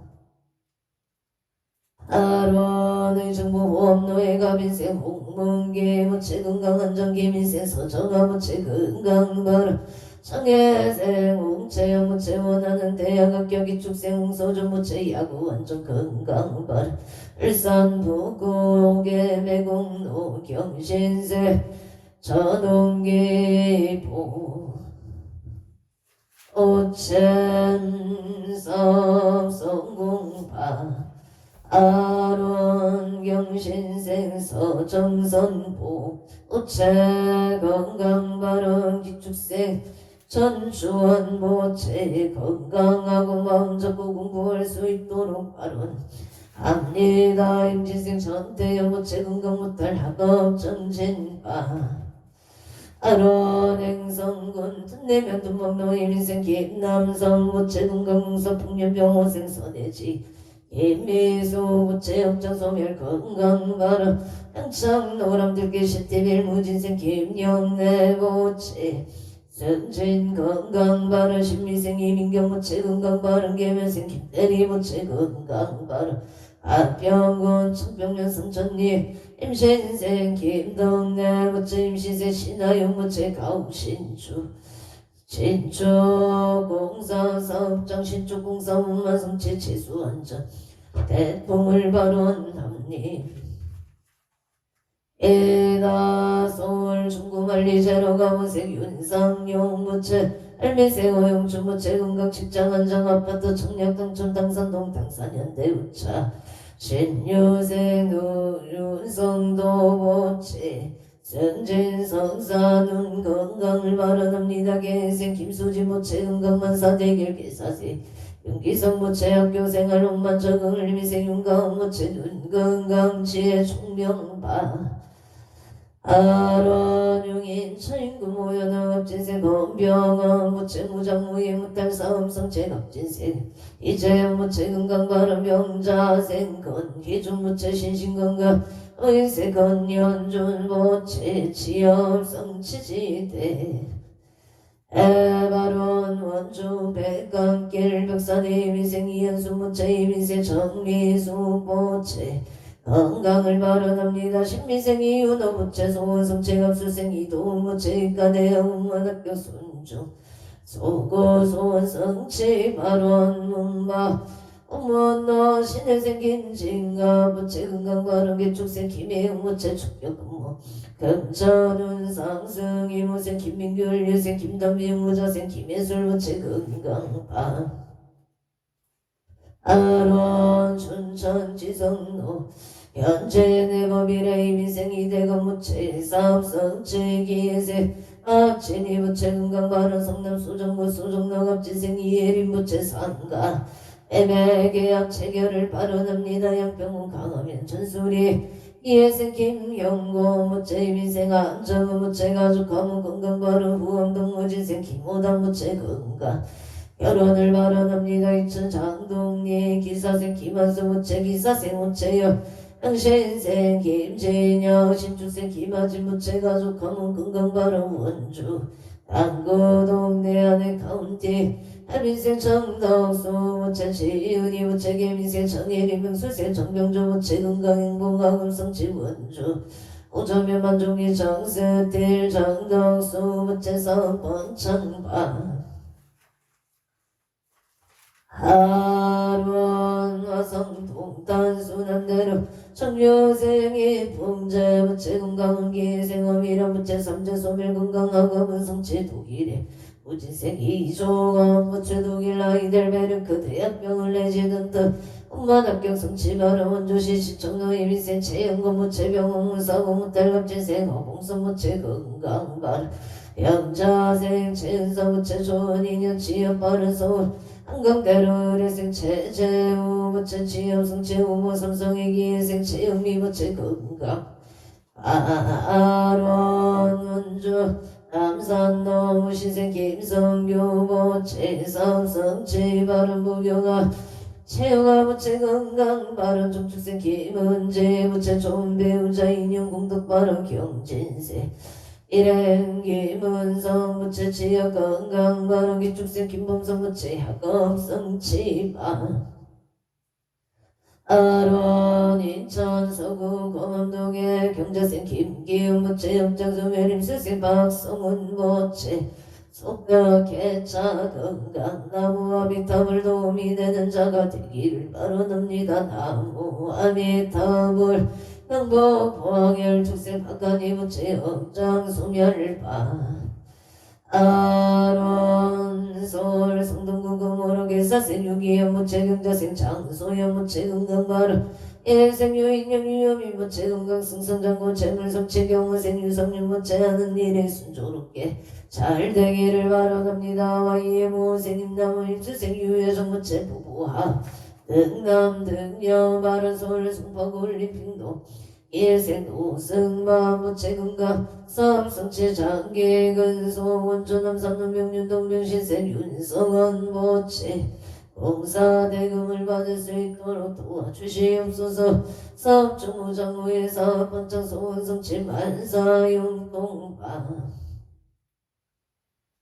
아론의 정보보험노예 가빈생 홍문계 무체건강 한정기민생 서정아 무체건강 발음 청예생 홍채영 무체 원하는 대학학교 기축생 홍서준 무체 야구 원정 건강 발음 일산 북구 계매공로 경신세 전홍기보 오천섭 성공파 아론 경신생 서정선보 우체 건강발언 기축생 전주원 모체 건강하고 마음 잡고 공부할 수 있도록 발언 합니다. 임진생 전태여 모체 건강 못할 학업 정진파 아론 행성군 tun내면 둔먹노 임인생 김남성 모체 건강 공서 풍년병호생 선해지 임미수 무체역장 소멸 건강발음 양창노람들께 시티빌 무진생 김영래 모체 선진 건강발음 신미생 이민경 무체 건강발음 계면생 김대리 무체 건강발음 합병군 청병면 성천리 임신생 김동래 무체 임신생 신하영 무체 가옥신주 진주 공사 사업장 신축 공사 문만 성체 최수안전 대통을 발언합니 에다 서울 중구만리 제로가무색 윤상용 무체 할미생 오용춘 무채 건강 직장 한장 아파트 청약 당촌 당산동 당산현대 우차 신유생 우윤성도 보채 승진 성사는 건강을 바라납니다. 개생 김수지 무채 건강만사 대길 개사세 윤기성 무채 학교생활 옥만 적응을 미생 윤가은 무채 눈건강 지혜 총명바 아론용인 차인구 모여나 업진세 건병원 무채 무장무예 무탈 사음성 제갑진세 이재영 무채 건강바람 명자생 건기중 무채 신신건강 의세 건연준 무채 지엽성 치지대 에바론 원주 백강길 벽산의 미생 이현수 무채 이민세 정미수 무채 건강을 바라납니다. 신미생 이윤호 무채 소원성 체갑수생 이동 무채 가대영 원학교 순중 소고 소원성 체발원 문마 어머너 신의 생긴 진가 무채 건강 바른 개축생 김혜영 무채 축격근무 금천운 상승 이무생 김민규 유생 김담비 무자생 김예술 무채 건강바 아론 춘천 지성로 현재 내법이래 이민생이 대건 무채 사업성 체기예세 악진이 무채 건강바른 성남 수정구 수정로 갑진생 이예린 무채 상가 애매계약 체결을 바라납니다. 양평군 강하면 전술이 이혜생 김영고 무채 이민생 안정은 무채 가족 가문 건강바른 후암동 무진생 김호당 무채 건강 결혼을 바라납니다. 이천 장동리 기사생 김한수 무채 기사생 무채여 당신생 김진영 신축생 김하진 무채 가족 가문 건강바른 원주 당구동 내 안에 카운티 할민생 정덕수 무채 지은이 무채 개민생 정예리 명수생 정병조 무채 건강행복하 금성치 원주 오점면 만종리 정스틸 정덕수 무채 서번창방 하루원 화성 동탄 순환대로 청료생이 풍제 무채 건강은 기생어미라 무채 삼재 소멸 건강하고 문성치 독일에 무진생 이조건 무채 독일 아이들 베르크 대학병을 내지는 듯 엄마 합격 성치바라 원주시 시청로 이민생 체연고 무채 병원 무사고 무탈갑진생 어봉성 무채 건강발 영자생 체은사 무채 좋은 인연 취업 빠른 서울 한강대로 의뢰생 체제우 무채 취업성 체우모 삼성의 기회생 체영미 무채 건강 아론 원주 남산동 무신생 김성규 무채 삼성 체바른 부경아 체영아 무채 건강 바른 종축생 김은재 무채 좋은 배우자 인연 공덕 바른 경진세 일행 김은성 무채 지역 건강 바른 기축생 김범성 무채 학업성 치바 아론 인천 서구 공암동의 경자생 김기훈 무채 역장수 매림수생 박성훈 무채 속벽 개차 건강 나무 아미타불 도움이 되는 자가 되기를 바라납니다. 나무 아미타불 행복 보학열 축생 박간이 무채 억장 소멸바 아론 서울 성동구 금호로 개사생 유기현 무채 경자생 장소현 무채 건강바로 일생 유인영 유여미 무채 건강 승성장고 재물성채 경호생 유성윤 무채 하는 일에 순조롭게 잘 되기를 바라갑니다. 와이의 모생님 남은 입수생 유여정 무채 부부하 등남 등여 바른 서울 송파구 올림픽도 일생 우승마 무채 건강 삼성채 장계 근소 원주 남산동 명륜동 명신생 윤성원 무채 봉사대금을 받을 수 있도록 도와주시옵소서. 사업중 무장무예 사업번창 소원성치 만사용동방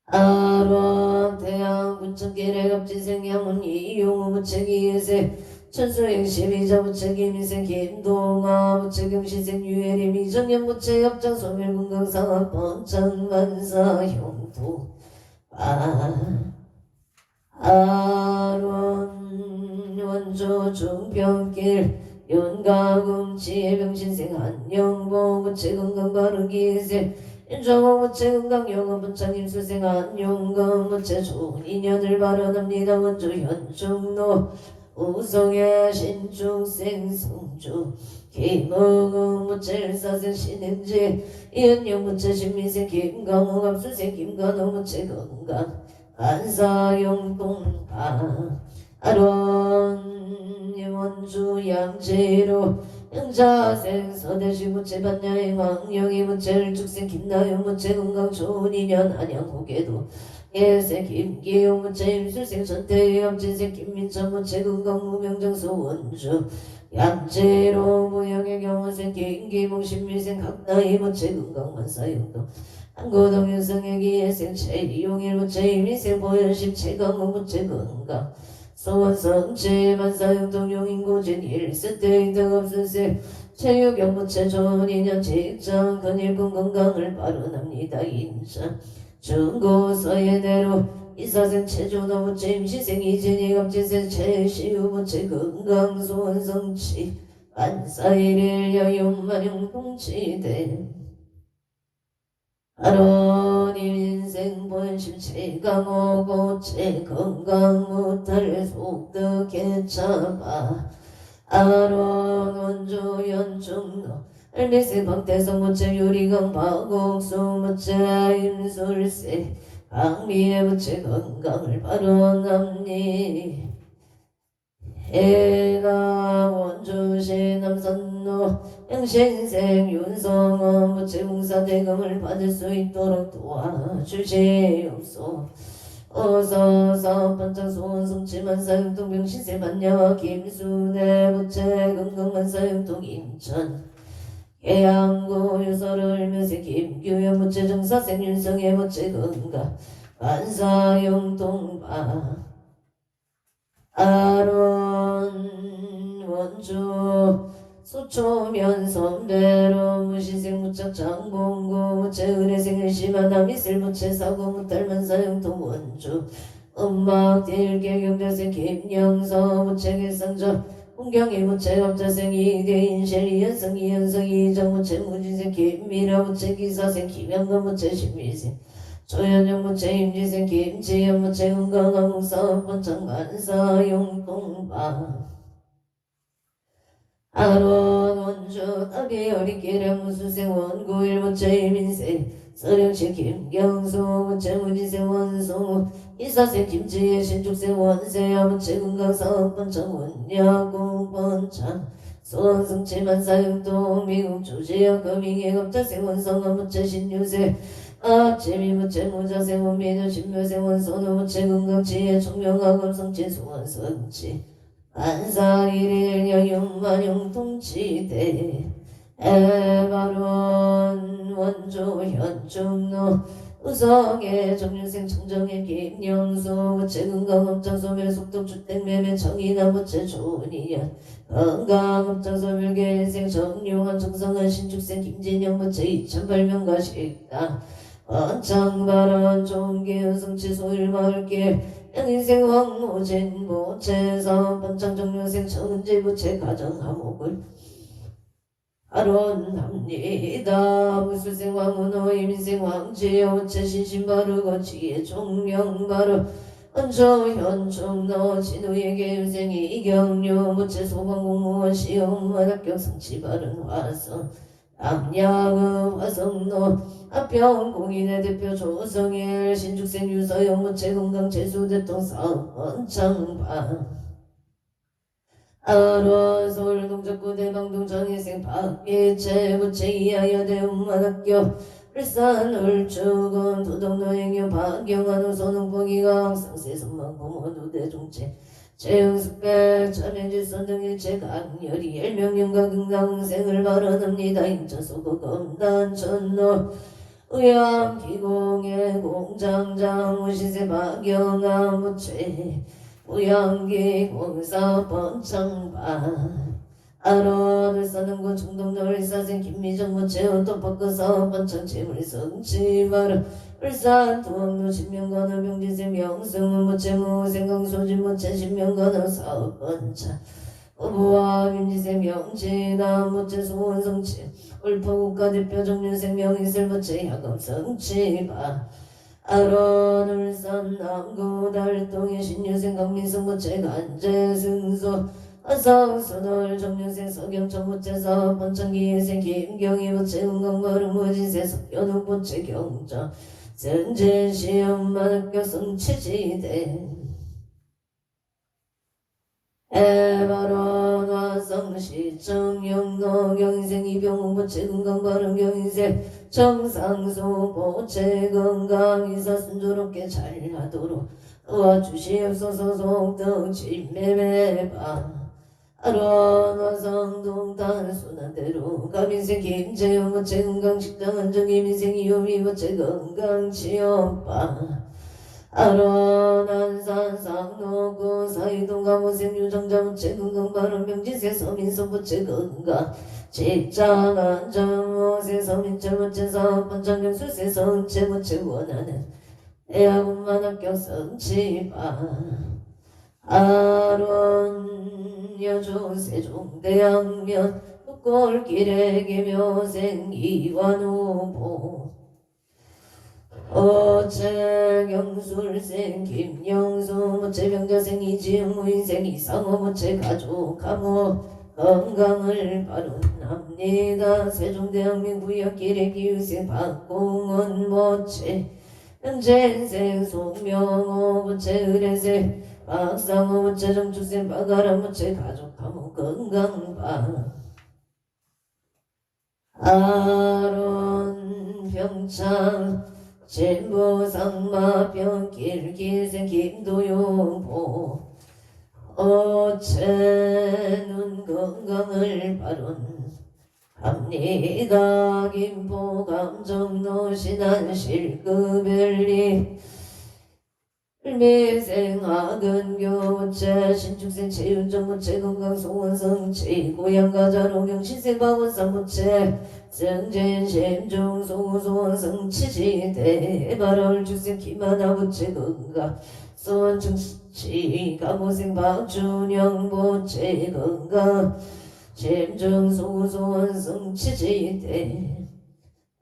아론 대양 군청길에 갑진생 양문 이용우 무채기예세 천수행 십이자 무채기 민생 김동아 무채경시생 유해림 이정현 무채 협장 소멸건강 사업번창 만사용도 아론 원조 중평길 윤가금 지혜병신생 한영보 무채건강 바르기세 인정무체 건강 영업분창임 수생한 용감무체 좋은 인연을 발언합니다. 원조 현중로 우성의 신중생 성주 김응무체 일사생 신행지 이은영무체 신미생 김강호 감수생 김간호무체 건강 안사용동파 아론 원주 양재로 영자생 서대시 무체 반야의 왕영이 무체 일축생 김나영 무체 건강 좋은 인연 안양호계도 예생 김기용 무체 임수생 전태의 염진생 김민천 무체 건강 무명정수 원주 양재로 무영의 경원생 김기봉 신미생 각나이 무체 건강 만사용도 한고동 윤성의 기예생 최이용일 무체 이미생 보현심 최강호 무체 건강 소원성체 만사용동 용인고진 일세대인등 없으세 체육영무체 좋은 인연 직장 근일군 건강을 발언합니다. 인자 중고서예대로 이사생 체조노무체 임시생 이진이 갑진생 최시우무체 건강 소원성치 안사일일 여용만용 동치대 아론 인생 본심 최강호 고체 건강 무탈 속득 개차바 아론 원조 연중로 알미세 박대성 무체 유리강 바곡수 무체 임술세 강미의 무체 건강을 발언합니 해가 원주시 남선로 영신생 윤성원 무체공사 대금을 받을 수 있도록 도와주시옵소. 어서서 반짝 소원성치만 사용동 병신세 반야와 김수대 무체 건강만 사용동 인천 계양구 유서를 묘세 김규현 무체 정사생 윤성의 무체 건강 반사용동바 아론 원주 소초면 선배로 무시생 무착 장봉고 무체 은혜생 일심한 남이슬 무체 사고 무탈만 사용동 원주 음악 딜계 경자생 김영서 무체 개상저 홍경이 무체 업자생 이대인 셸 이현성 이현성 이정 무체 무진생 김미라 무체 기사생 김영건 무체 신미생 조현영 무체 임지생 김지연 무체 건강한 목사 번창 만사용동바 아론 원주 아비 어리끼리 무수생 원고일 무체 이민생 서령시 김경수 무체 무지생 원성우 이사생 김지혜 신축생 원세야 무체 건강사업 번창 원야구 번창 소원성치 만사용동 미국 조지역 거민의 겁자생 원성원 무체 신유생 앞재미 무체 무자생 원미도 신묘생 원선우 무체 건강치의 총명하 검성치 소원성치 안사일일 여용만용 동치대 에바론 원조 현중로 우성의 정윤생 청정의 김영수 무체 건강업장소멸 속독주택매매 정의나 무체 좋은이년 건강업장소멸 계생 정용한 정성한 신축생 김진영 무체 2008명가 식당 번창발언 종기은성치 소일마을길 양인생 황무진 무체사 번창정룡생 정은지 무체 가정하목을 아론합니다. 무술생 왕문호 이민생 왕지여 무체 신신바르고 지혜 종명바르 원조 현종너 진우의 계윤생이 이경료 무체 소방공무원 시험만 합격 성취바른 화성 남양의 화성로 합평 공인의 대표 조성일 신축생 유서영 무체 건강 재수 대통 사업 원창반 아론 서울 동작구 대방동 정희생 박예채 무체 이하여 대운만학교 울산 울주군 도덕노행여 박영환 우선홍봉이강 상세선망 부모도 대종체 재흥숙백 천연질선 등 일체 강렬히 일명령과 긍강생을 발언합니다. 인천소고 검단천로 의암기공의 공장장 무시세 박영아 무체 우양기 공사 번창반 아론을 사는군 중동널 사생 김미정 무체 온토파크사 번창 재물성치바르 울산 두학로 신명관을 병지세 명승 무체 무생강 소진 무체 신명관을 사업번창 어부와 민지생 명지나 무체 소원성치 울포국가대표 정윤생 명인슬 무체 야금성치바 아론 울산 남구 달동의 신유생 강민승 무체 간제승소 아상순월 정윤생 서경천 무체사 번창기생 김경희 무체 은강마루 무지세 석연욱 무체 경자 전제시험 만학교 성치지대 에바론 화성시 정영노 경인생 이병훈 보채 건강바른 경인생 정상소 보채 건강 이사 순조롭게 잘하도록 도와주시옵소서. 속덕 침매매바 아론 화성동 단순한대로 가민생 김재현 보채 건강 식당 안정 김인생 이호미 보채 건강 취업바 아론 안산 상로구 사이동 가무생 유정자 무채 건강 바른 명지세 서민서 무채 건강 직장 안정 오세 서민철 무채 사업 번창경 수세 성채 무채 원하는 대학원만 합격 성취바 아론 여주 세종 대학면 꼴길에 개묘생 이완후보 어채경술생 김영수 모채병자생 이지영 무인생 이상호 모채 가족 가모 건강을 바론합니다. 세종대학민 구역길의 기후생 박공원 모채 현재생 송명호 모채 의뢰생 박상호 모채 정축생 박아라 모채 가족 가모 건강바 아론 평창 진보상마병길 길생 김도용보 어체눈 건강을 바론합니다. 김포 감정노신한 실급별리 미생학은교체 신축생 체윤정무체 건강소원성체 고향가자로경 신생방원산무체 성진심중 소소원성치지대 발월축생 기만아부체 건강 소원충치 가모생 박준영보체 건강 심중 소소원성치지대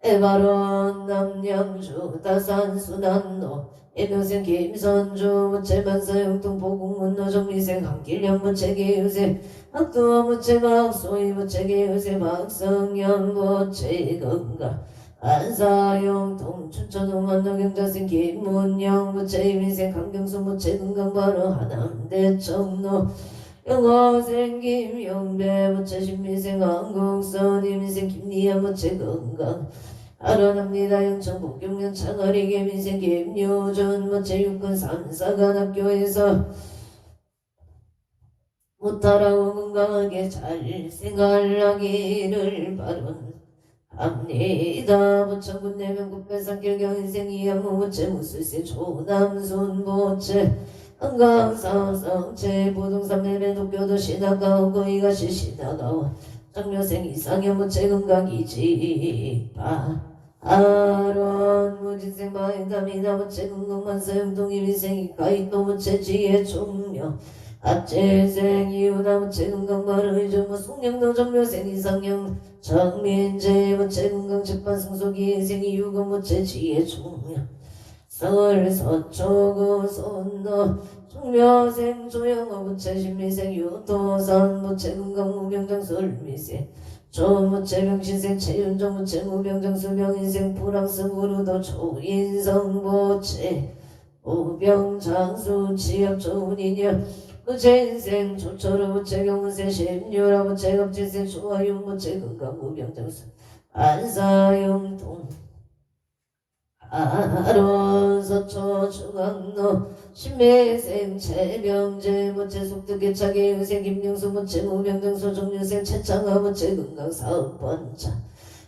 에바론 남양주 다산순안로 이명생 김선주 무채만사 영통보국문노 정리생 한길령 무채계유세 학두어 무채박소희 무채계유세 박성현 무채건가 안사영통 춘천홍안노 경자생 김문영 무채이민생 강경수 무채건강바로 하남대청로 영어생 김영배 무채신민생 한국선 이민생 김리아 무채건강 아론합니다. 영천국 경면 창아리 개민생 김유전 모체육군 삼사관학교에서 무탈하고 건강하게 잘 생활하기를 바론합니다. 부천군 내면국 배산길 경인생 이양무 모체 무술세 조남순 모체 한강사성체 부동산 매매 도쿄도 시나가오 거이가시 시나가오 장묘생 이상현 모체 건강이지바 아론 무진생 마인담이나 모체 건강만사 영동이민생 이카이토 모체 지혜 총명 압제생 이유나 모체 건강바른 의정모 송영도 정묘생 이상형 정민재 모체 건강 책반승속이 인생 이유고 모체 지혜 총명 서울 서초구 손너 총묘생 조영호 모체 신미생 유도산 모체 건강 무병장 설미생 조무체 병신생 최윤정 무체 무병장 수병인생 프랑스 무르도 초인성 모체 무병장수 지역 조운이냐 무체인생 조철우 무체 경무생 심유라 무체 겁진생 조화용 무체 건강 무병장수 안사용동 아론 서초 중앙로 신매생 채병제 모체 속득의 차계 유생 김명수 모체 무병장수 정유생 채창아 모체 건강 사업번차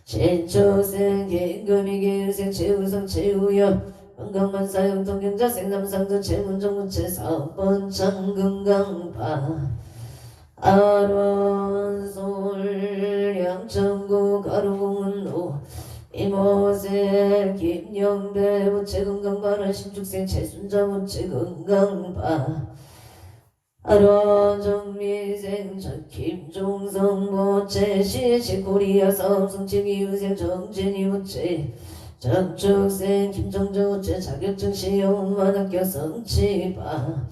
신초생 개인금이계 유생 최우성 최우여 건강만사 영통경자생 남상도 최문정 모체 사업번창 건강바 아론 서울 양천구 가루공문로 이모생 김영배 모체 건강바라 신축생 최순자 모체 건강바 아로정미생 김종성 모체 시시코리아 삼성칭 이유생 정진이 모체 정축생 김정주 모체 자격증 시험만학교 성치바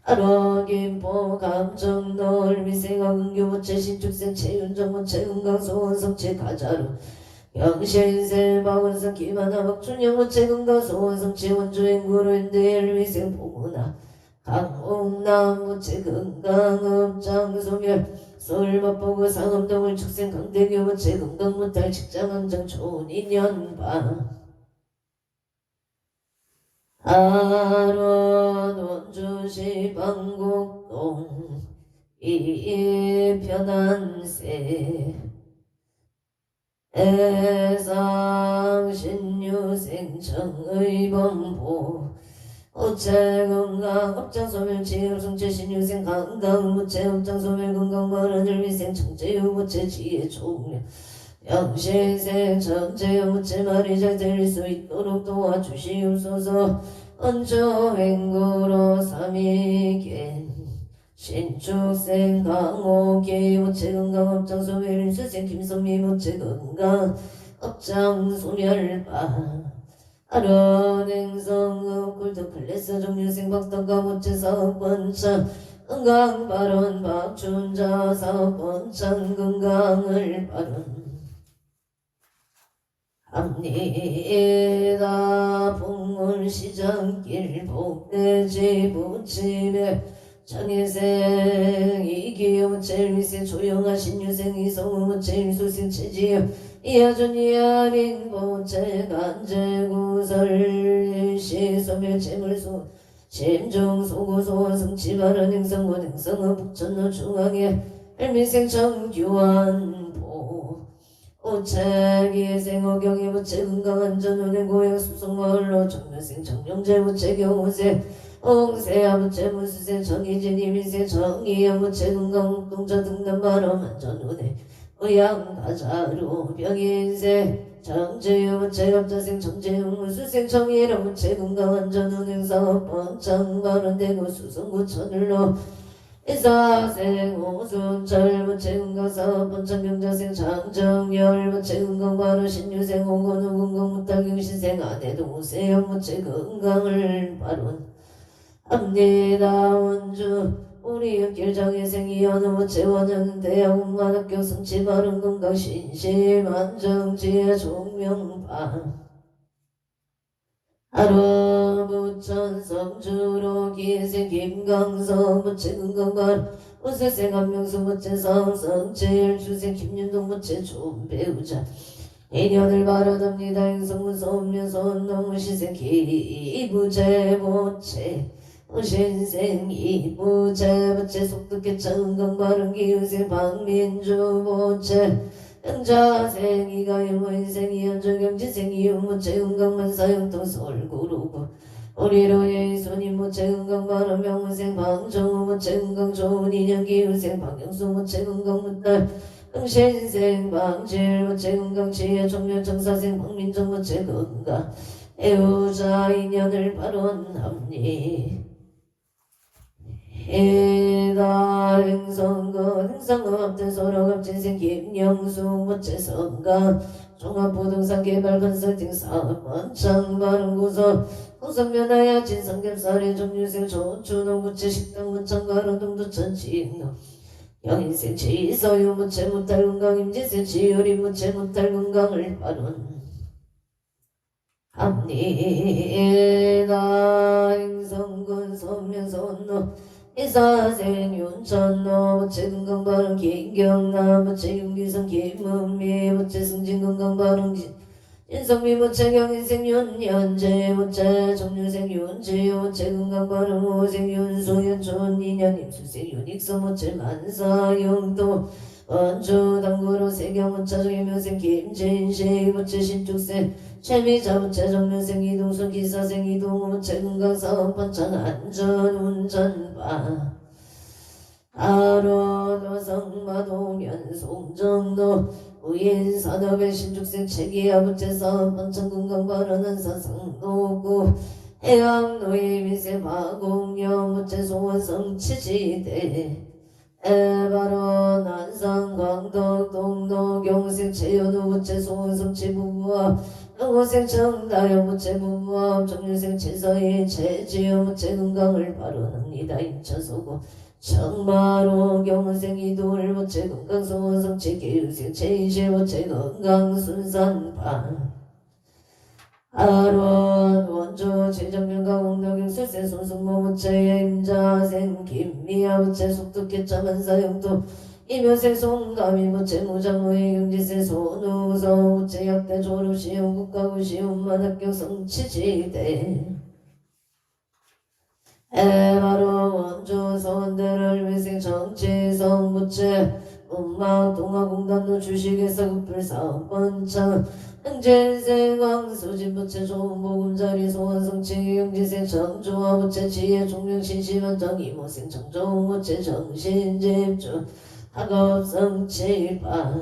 아로김포 감정놀 미생아 은교 모체 신축생 최윤정 모체 은강소원 성체 가자루 영신생 박원성 김하나 박춘영 모체 은강소원 성체 원주행 구로인들 미생 보문아 강홍남 모체 건강업장 소멸 서울맛보고 상암동을 축생 강대교 모체 건강무탈 직장안정 좋은 인연바 하론 원주시 방곡동 이편안세 해상 신유생 정의범보 우체건강 업장소멸 지엽성체 신유생 강강 무체 업장소멸 건강발언을 위생 청제유 무체 지혜 종려 영신생 청제유 무체 말이 잘 들릴 수 있도록 도와주시옵소서. 언조행구로 삼위견 신축생 강호기 무체 건강 업장소멸 임수생 김선미 무체 건강 업장소멸바 아론행성 꿀떡클래스 종류생 박덕가 모체 사업번창 건강발언 박춘자 사업번창 건강을 발언 합니다. 풍물시장길 복대지 부침에 장애생 이기요 젤미생 조용하신 유생 이성우 모체 수생 체지요 이하준 이하린 보체 간제구설 시소멸 재물소 심중 소고소원 성치발언 행성원 행성어 북천로 중앙에 일미생 정규환보 오체기생 어경이 모체 건강안전운행 고향 수성마을로 정묘생 정용재 모체 경호생 옹세아 모체 무수생 정의진 이민생 정의야 모체 건강동자 등단바로 만전운행 의양가자루 병인생 정제유 모체 갑자생 정제용 무수생 정의라 모체 건강안전운행 사업번창 발언되고 수성구 천을로 이사생 오순철 모체 건강사업번창 경자생 장정열 모체 건강발언 신유생 홍건우 건강무탈경신생 아내동세연 모체 건강을 발언 합니다. 원주 우리 옆길 장애생이 어느 모체 원형 대학원만학교 성치발언 건강 신심안정지혜 종명반 하루 부천 성주로 기생 김강성 모체 건강발 우세생 한명수 모체 성성칠 주생 김윤동 모체 좋은 배우자 인연을 바라답니다. 행성문 소면 손노무시생 기부제 모체 신생 이부제 모체 속득계 청건발은 기우생 박민주 모체 영자생 이가유무인생 이현조경지생 이유모체 건강만사용통 서울구루구 우리로의 손님 모체 건강발언 명문생 방정우 모체 건강 좋은 인연 기우생 박영수 모체 건강무탈 응신생 방질 모체 건강 지혜 종료정사생 박민정 모체 건강 애우자 인연을 발언합니 해다 행성건 행성업된 소로갑진생 김영수 모체 성감 종합부동산 개발 컨설팅 사업번창 발언구서 홍성면하야 진성겹살의 종류생 조춘호 모체 식당 문창 가로동도 천칭로 영인생 지서유 모체 무탈 건강 임지생 지효리 모체 무탈 건강을 발언 합니다. 행성군 소면선로 이사생 윤천로 모체 건강발언 김경남 모체 윤기성 김은미 모체 승진 건강발언 인성미 모체 경인생 윤현재 모체 정유생 윤지효 모체 건강발언 호생 윤소연 존인연 임수생 윤익서 모체 만사영도 원주 당구로 세경 모차 정유명생 김진식 모체 신축생 최미자 모체 정유생 이동선 기사생 이동호 모체 건강사업번창 안전운전바 하루도 성마동연 송정도 우인산업의 신축생 체기야 모체 사업번창 건강발언한 사상도구 해왕노예 미세 화공영 무체 소원성 치지대 에바로 난상 광덕 동도 경색 체연우 무체 소원성 치부부와 영호생 청다여 무체 부부와 정유생 체서의 체지여 무체 건강을 바로납니다. 임차소고 청마로 경생 이돌 무체 건강 소원성 체계유생 체이실 무체 건강 순산파 아론 원조 제정명가 공덕영 술세 손승모 무체의 임자생 김미야 무체 속독해 자만사영도 이면생 송가미 무체 무장무의 경지세 손우서 무체 약대 졸업시험 국가구시험 만학경 성치지대 에바로 원조 선대를 외생 정치성 무체 음악 동화공단노 주식에서 급불사업번창 행진생 왕수진 부채 좋은 보금자리 소원성치 경지생 정조화 부채 지혜 종명신심한정 이모생 정종 부채 정신집중 학업성치파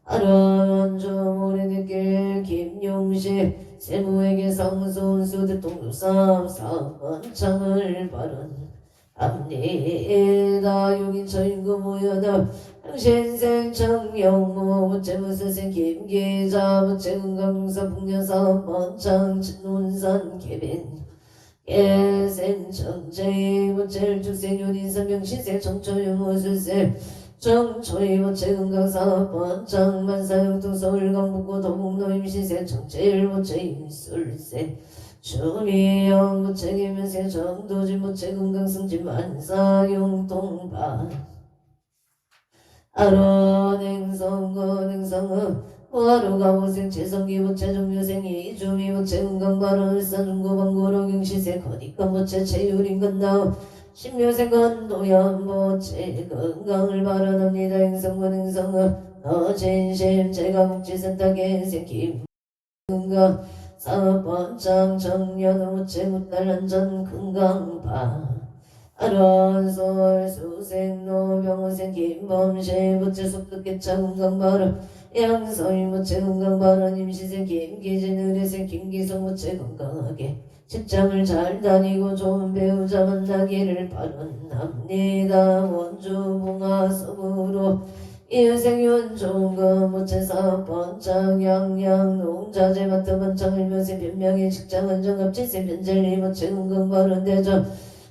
아련원조 오래늦길 김용식 세무에게 상소운수 대통령삼 사번창을 발언 합니다. 여긴 저인구 모여다 당신생 청영모 부채무스생 김기자 부채건강용사 북녀사 번창 논산 개빈 개생 정제이 부채를 축생 요인선 명시생 정초유무술생 정초이 부채건강사 번창 만사영통 서울 강북구 도북로 임시생 정제일 부채 임술생 주미영 부채기면생 정도진 부채건강승진 만사용통반 아론 행성건 행성은 호하루가 무생 재성기 부채 종묘생이 주미 부채 건강발언 을사중고 방고로 경시세 거니까 부채 체율인건다음 신묘생 건도연 부채 건강을 발언합니다. 행성건 행성은 너진심 제가국지센터 개생 김건강 사번창 정년 부채 무달란전 건강바 아론솔 수생노 병호생 김범시 부채 속득개차 건강발언 양서희 부채 건강발언 임시생 김기진 의뢰생 김기성 부채 건강하게 직장을 잘 다니고 좋은 배우자 만나기를 발언합니다. 원주 봉화서구로 이은생 윤종금 부채사 번창 양양 농자재 마트 번창 일면생 변명의 직장 안정갑질세 변젤리 부채 건강발언 대전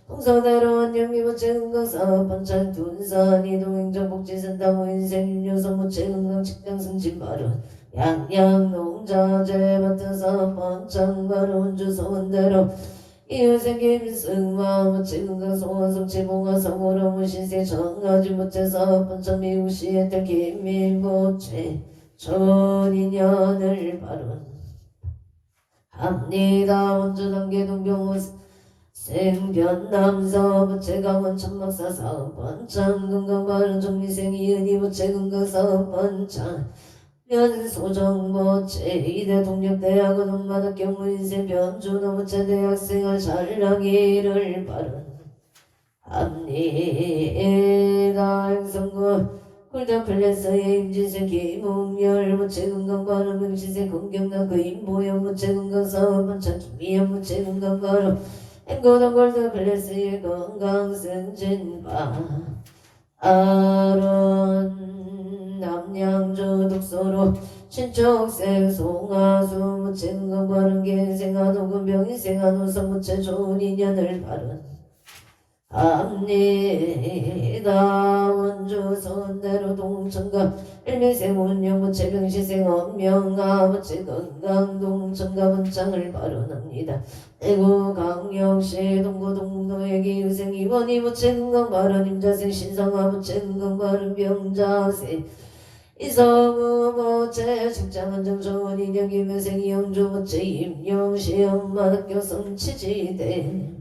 동서대로 원영미 부채 건강사 번창 둔산 이동행정 복지센터 무인생 윤여선 부채 건강 직장 승진 발언 양양 농자재 마트사 번창 발언 주소원대로 이웃생 김승마 부채 건강 소원성치 봉화사고로 무신세 정아지 부채사 번창 미국시에 때 김민 부채 전인연을 발언합니다. 원주단계 동병호 생변남서 부채 강원 천막사 사업번창 건강발언 정리생 이은희 부채 건강사업 번창 면소정 부채 이대 동력대학원 엄마다 경무인생 변준호 부채 대학생활 잘나기를 발언합니다. 행성군 꿀다클래스의 임진생 김웅열 부채 건강발언 명시생 건경남 그 임보영 부채 건강사업 번창 김미영 부채 건강발언 행고동 골드클래스의 건강승진바 아론 남양주 독서로 신축생 송하수 무채 건강발언 개인생한 혹은 병인생한 우선 무채 좋은 인연을 발언합니다. 원주 선대로 동천가 일미생 운영 무채 병시생 엄명아 무채 건강 동천가 번창을 발언합니다. 대구 강영시 동구 동도의 기유생 이원희 부채 건강 발언 임자생 신성아 부채 건강 발언 병자생 이성우 부채 직장 안정 좋은 인형 김유생 이영주 부채 임영시 엄마학교 성치지대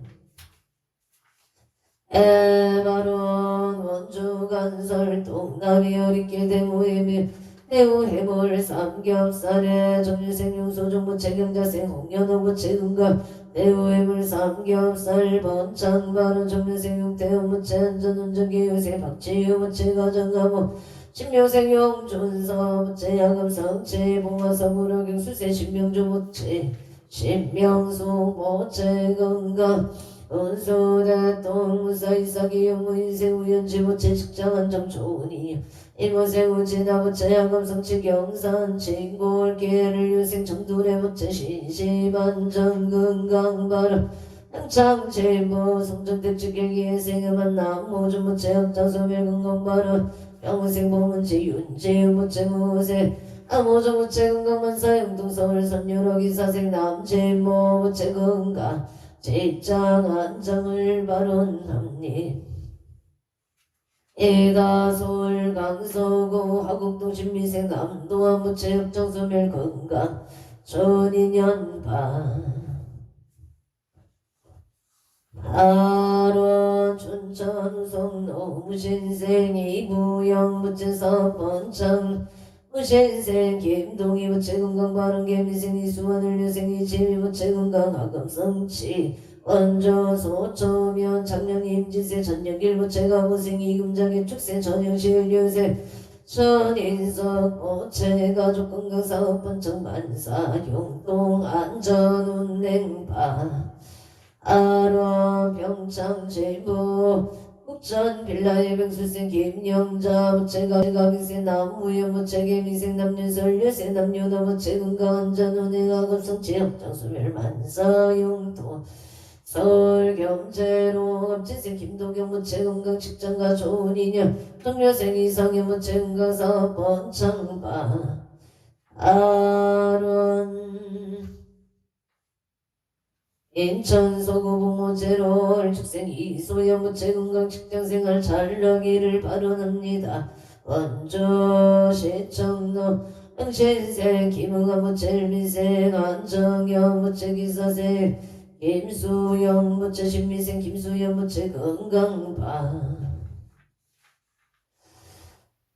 에바론 원주 간설 동남이 어리길 대무해밀 대우해물 삼겹살에 정유생 용소종 부채 경자생 홍연호 부채 건강 대우해물 삼겹살 번창 발언 정유생 용태형 부채 안전운전기 요새 박지유 부채 가정가모 신묘생 용준서 부채 야금성치 봉화서 무료경 수세 신명주 부채 신명수 모체건강 은수대통 무사이사기 무인생 우연지 모체 직장한 정초운이 이모세 우지나 모체 양감성치 경산 진골 기회를 유생 정두레 모체 신시반전 건강바람 창체모 성전택주길기에 생음한 남모주 모체 업장소멸 건강바람 병우생 보문지 윤지 모체 무세 아모정 모체 건강만사 영동서울 선유로기 사생 남체모 모체 건강 직장 안정을 발언합니 에다솔 강서구 화곡동 신미생 남도와 무체협정소멸 건강 전인연파 발원 춘천 성노 무신생 이부영 무체사 번창 무신생 김동희 무체건강 발언개미생 이수원을 유생 이지미 무체건강 하금성치 원조 소초면 작년 임진세 전년길 무체가 무생 이금장의 축세 전영시을 유세 전인석 모체 가족건강사업 번창 만사 용동 안전운행파 아로 병창 제보 국전 빌라의 병수생 김영자 무체가 가빙생 남무여 무체계 미생 남녀설 여세 남녀다 무체 건강 안전운행 급성치 협정수멸 만사 용도 서울경제로 갑진생 김도경 무체 건강 직장가 좋은 인연 동료생 이상의 무체 건강 사업 번창바 아론 인천 서구부모제로 축생 이소연 무체 건강 직장생활 잘하기를 바라옵니다. 원조 시청로 응신생 김응아 무체 미생 안정영 무체 기사생 김수영 무체 신미생 김수영 무체 건강파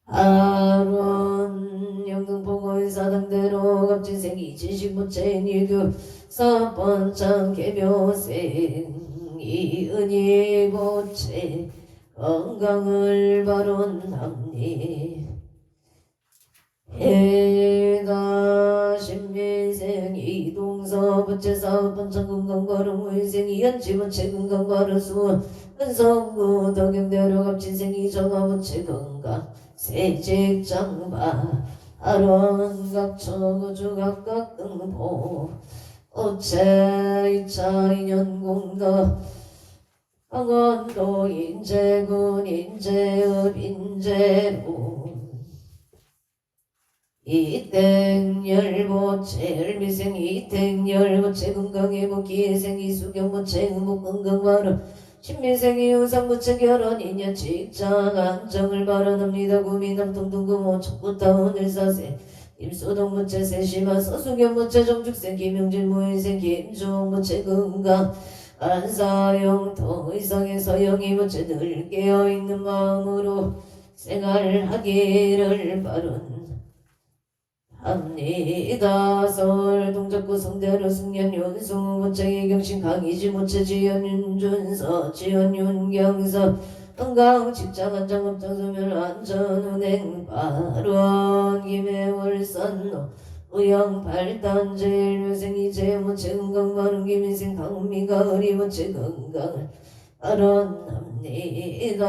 아론 영등포고의사당대로 갑진생 이진식 무체 니규 서번창 개묘생 이은희 무체 건강을 발언합니 해다 신미생 이동서 부채사업 번창 건강바로 무인생 이현지 부채 건강바로 수원 은성구 덕영대로 갑진생 이정화 부채 건강 새직장바 아론각처 주각각 등보 오체 이차 인연공덕 강원도 인제군 인제읍 인제로 이땡열보체 을미생 이땡열보체 건강의 복기생 이수경보체 의목건강바로 신미생이 우상부채 결혼 인연 직장 안정을 바라옵니다. 구미남 동동구모 척부타 오늘사세 김소동부채 세심한 서수경부채 정죽생 김용진 무인생 김종부채 건강 안사영통 의성의 서영이 부채 늘 깨어있는 마음으로 생활하기를 바랍니다. 서울 동작구 성대로 승년 윤승우 무채 경신 강희지 무채 지연 윤준서 지연 윤경서 건강 직장 안정 업장 소멸 안전운행 발원 김해월산로 의영 발단 제일묘생 이재 무채 건강 바른 김인생 강미가 의리 무채 건강을 발원합니다.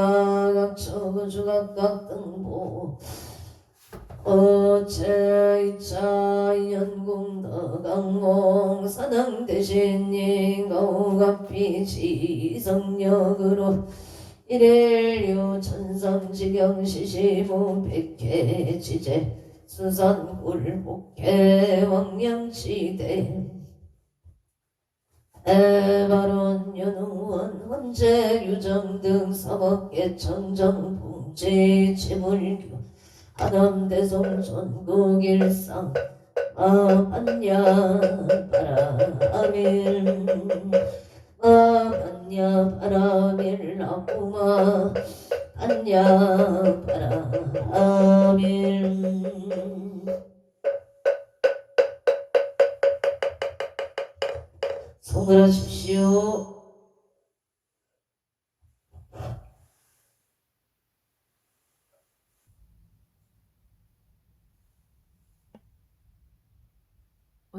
각처 주각각 등보 어체이차 연공더 강공 사당 대신인 가오갑비 지성력으로 일일류 천상지경 시시무 백해 지제 수산굴 복해 왕양치대 에바론 연우원 헌재 유정 등 사법계 청정 풍지 지물교 하남대성 전국일상 아반야 바라밀 아반야 바라밀 아쿠마 반야 바라밀 성불하십시오.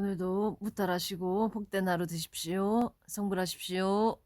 오늘도 무탈하시고 복된 하루 되십시오. 성불하십시오.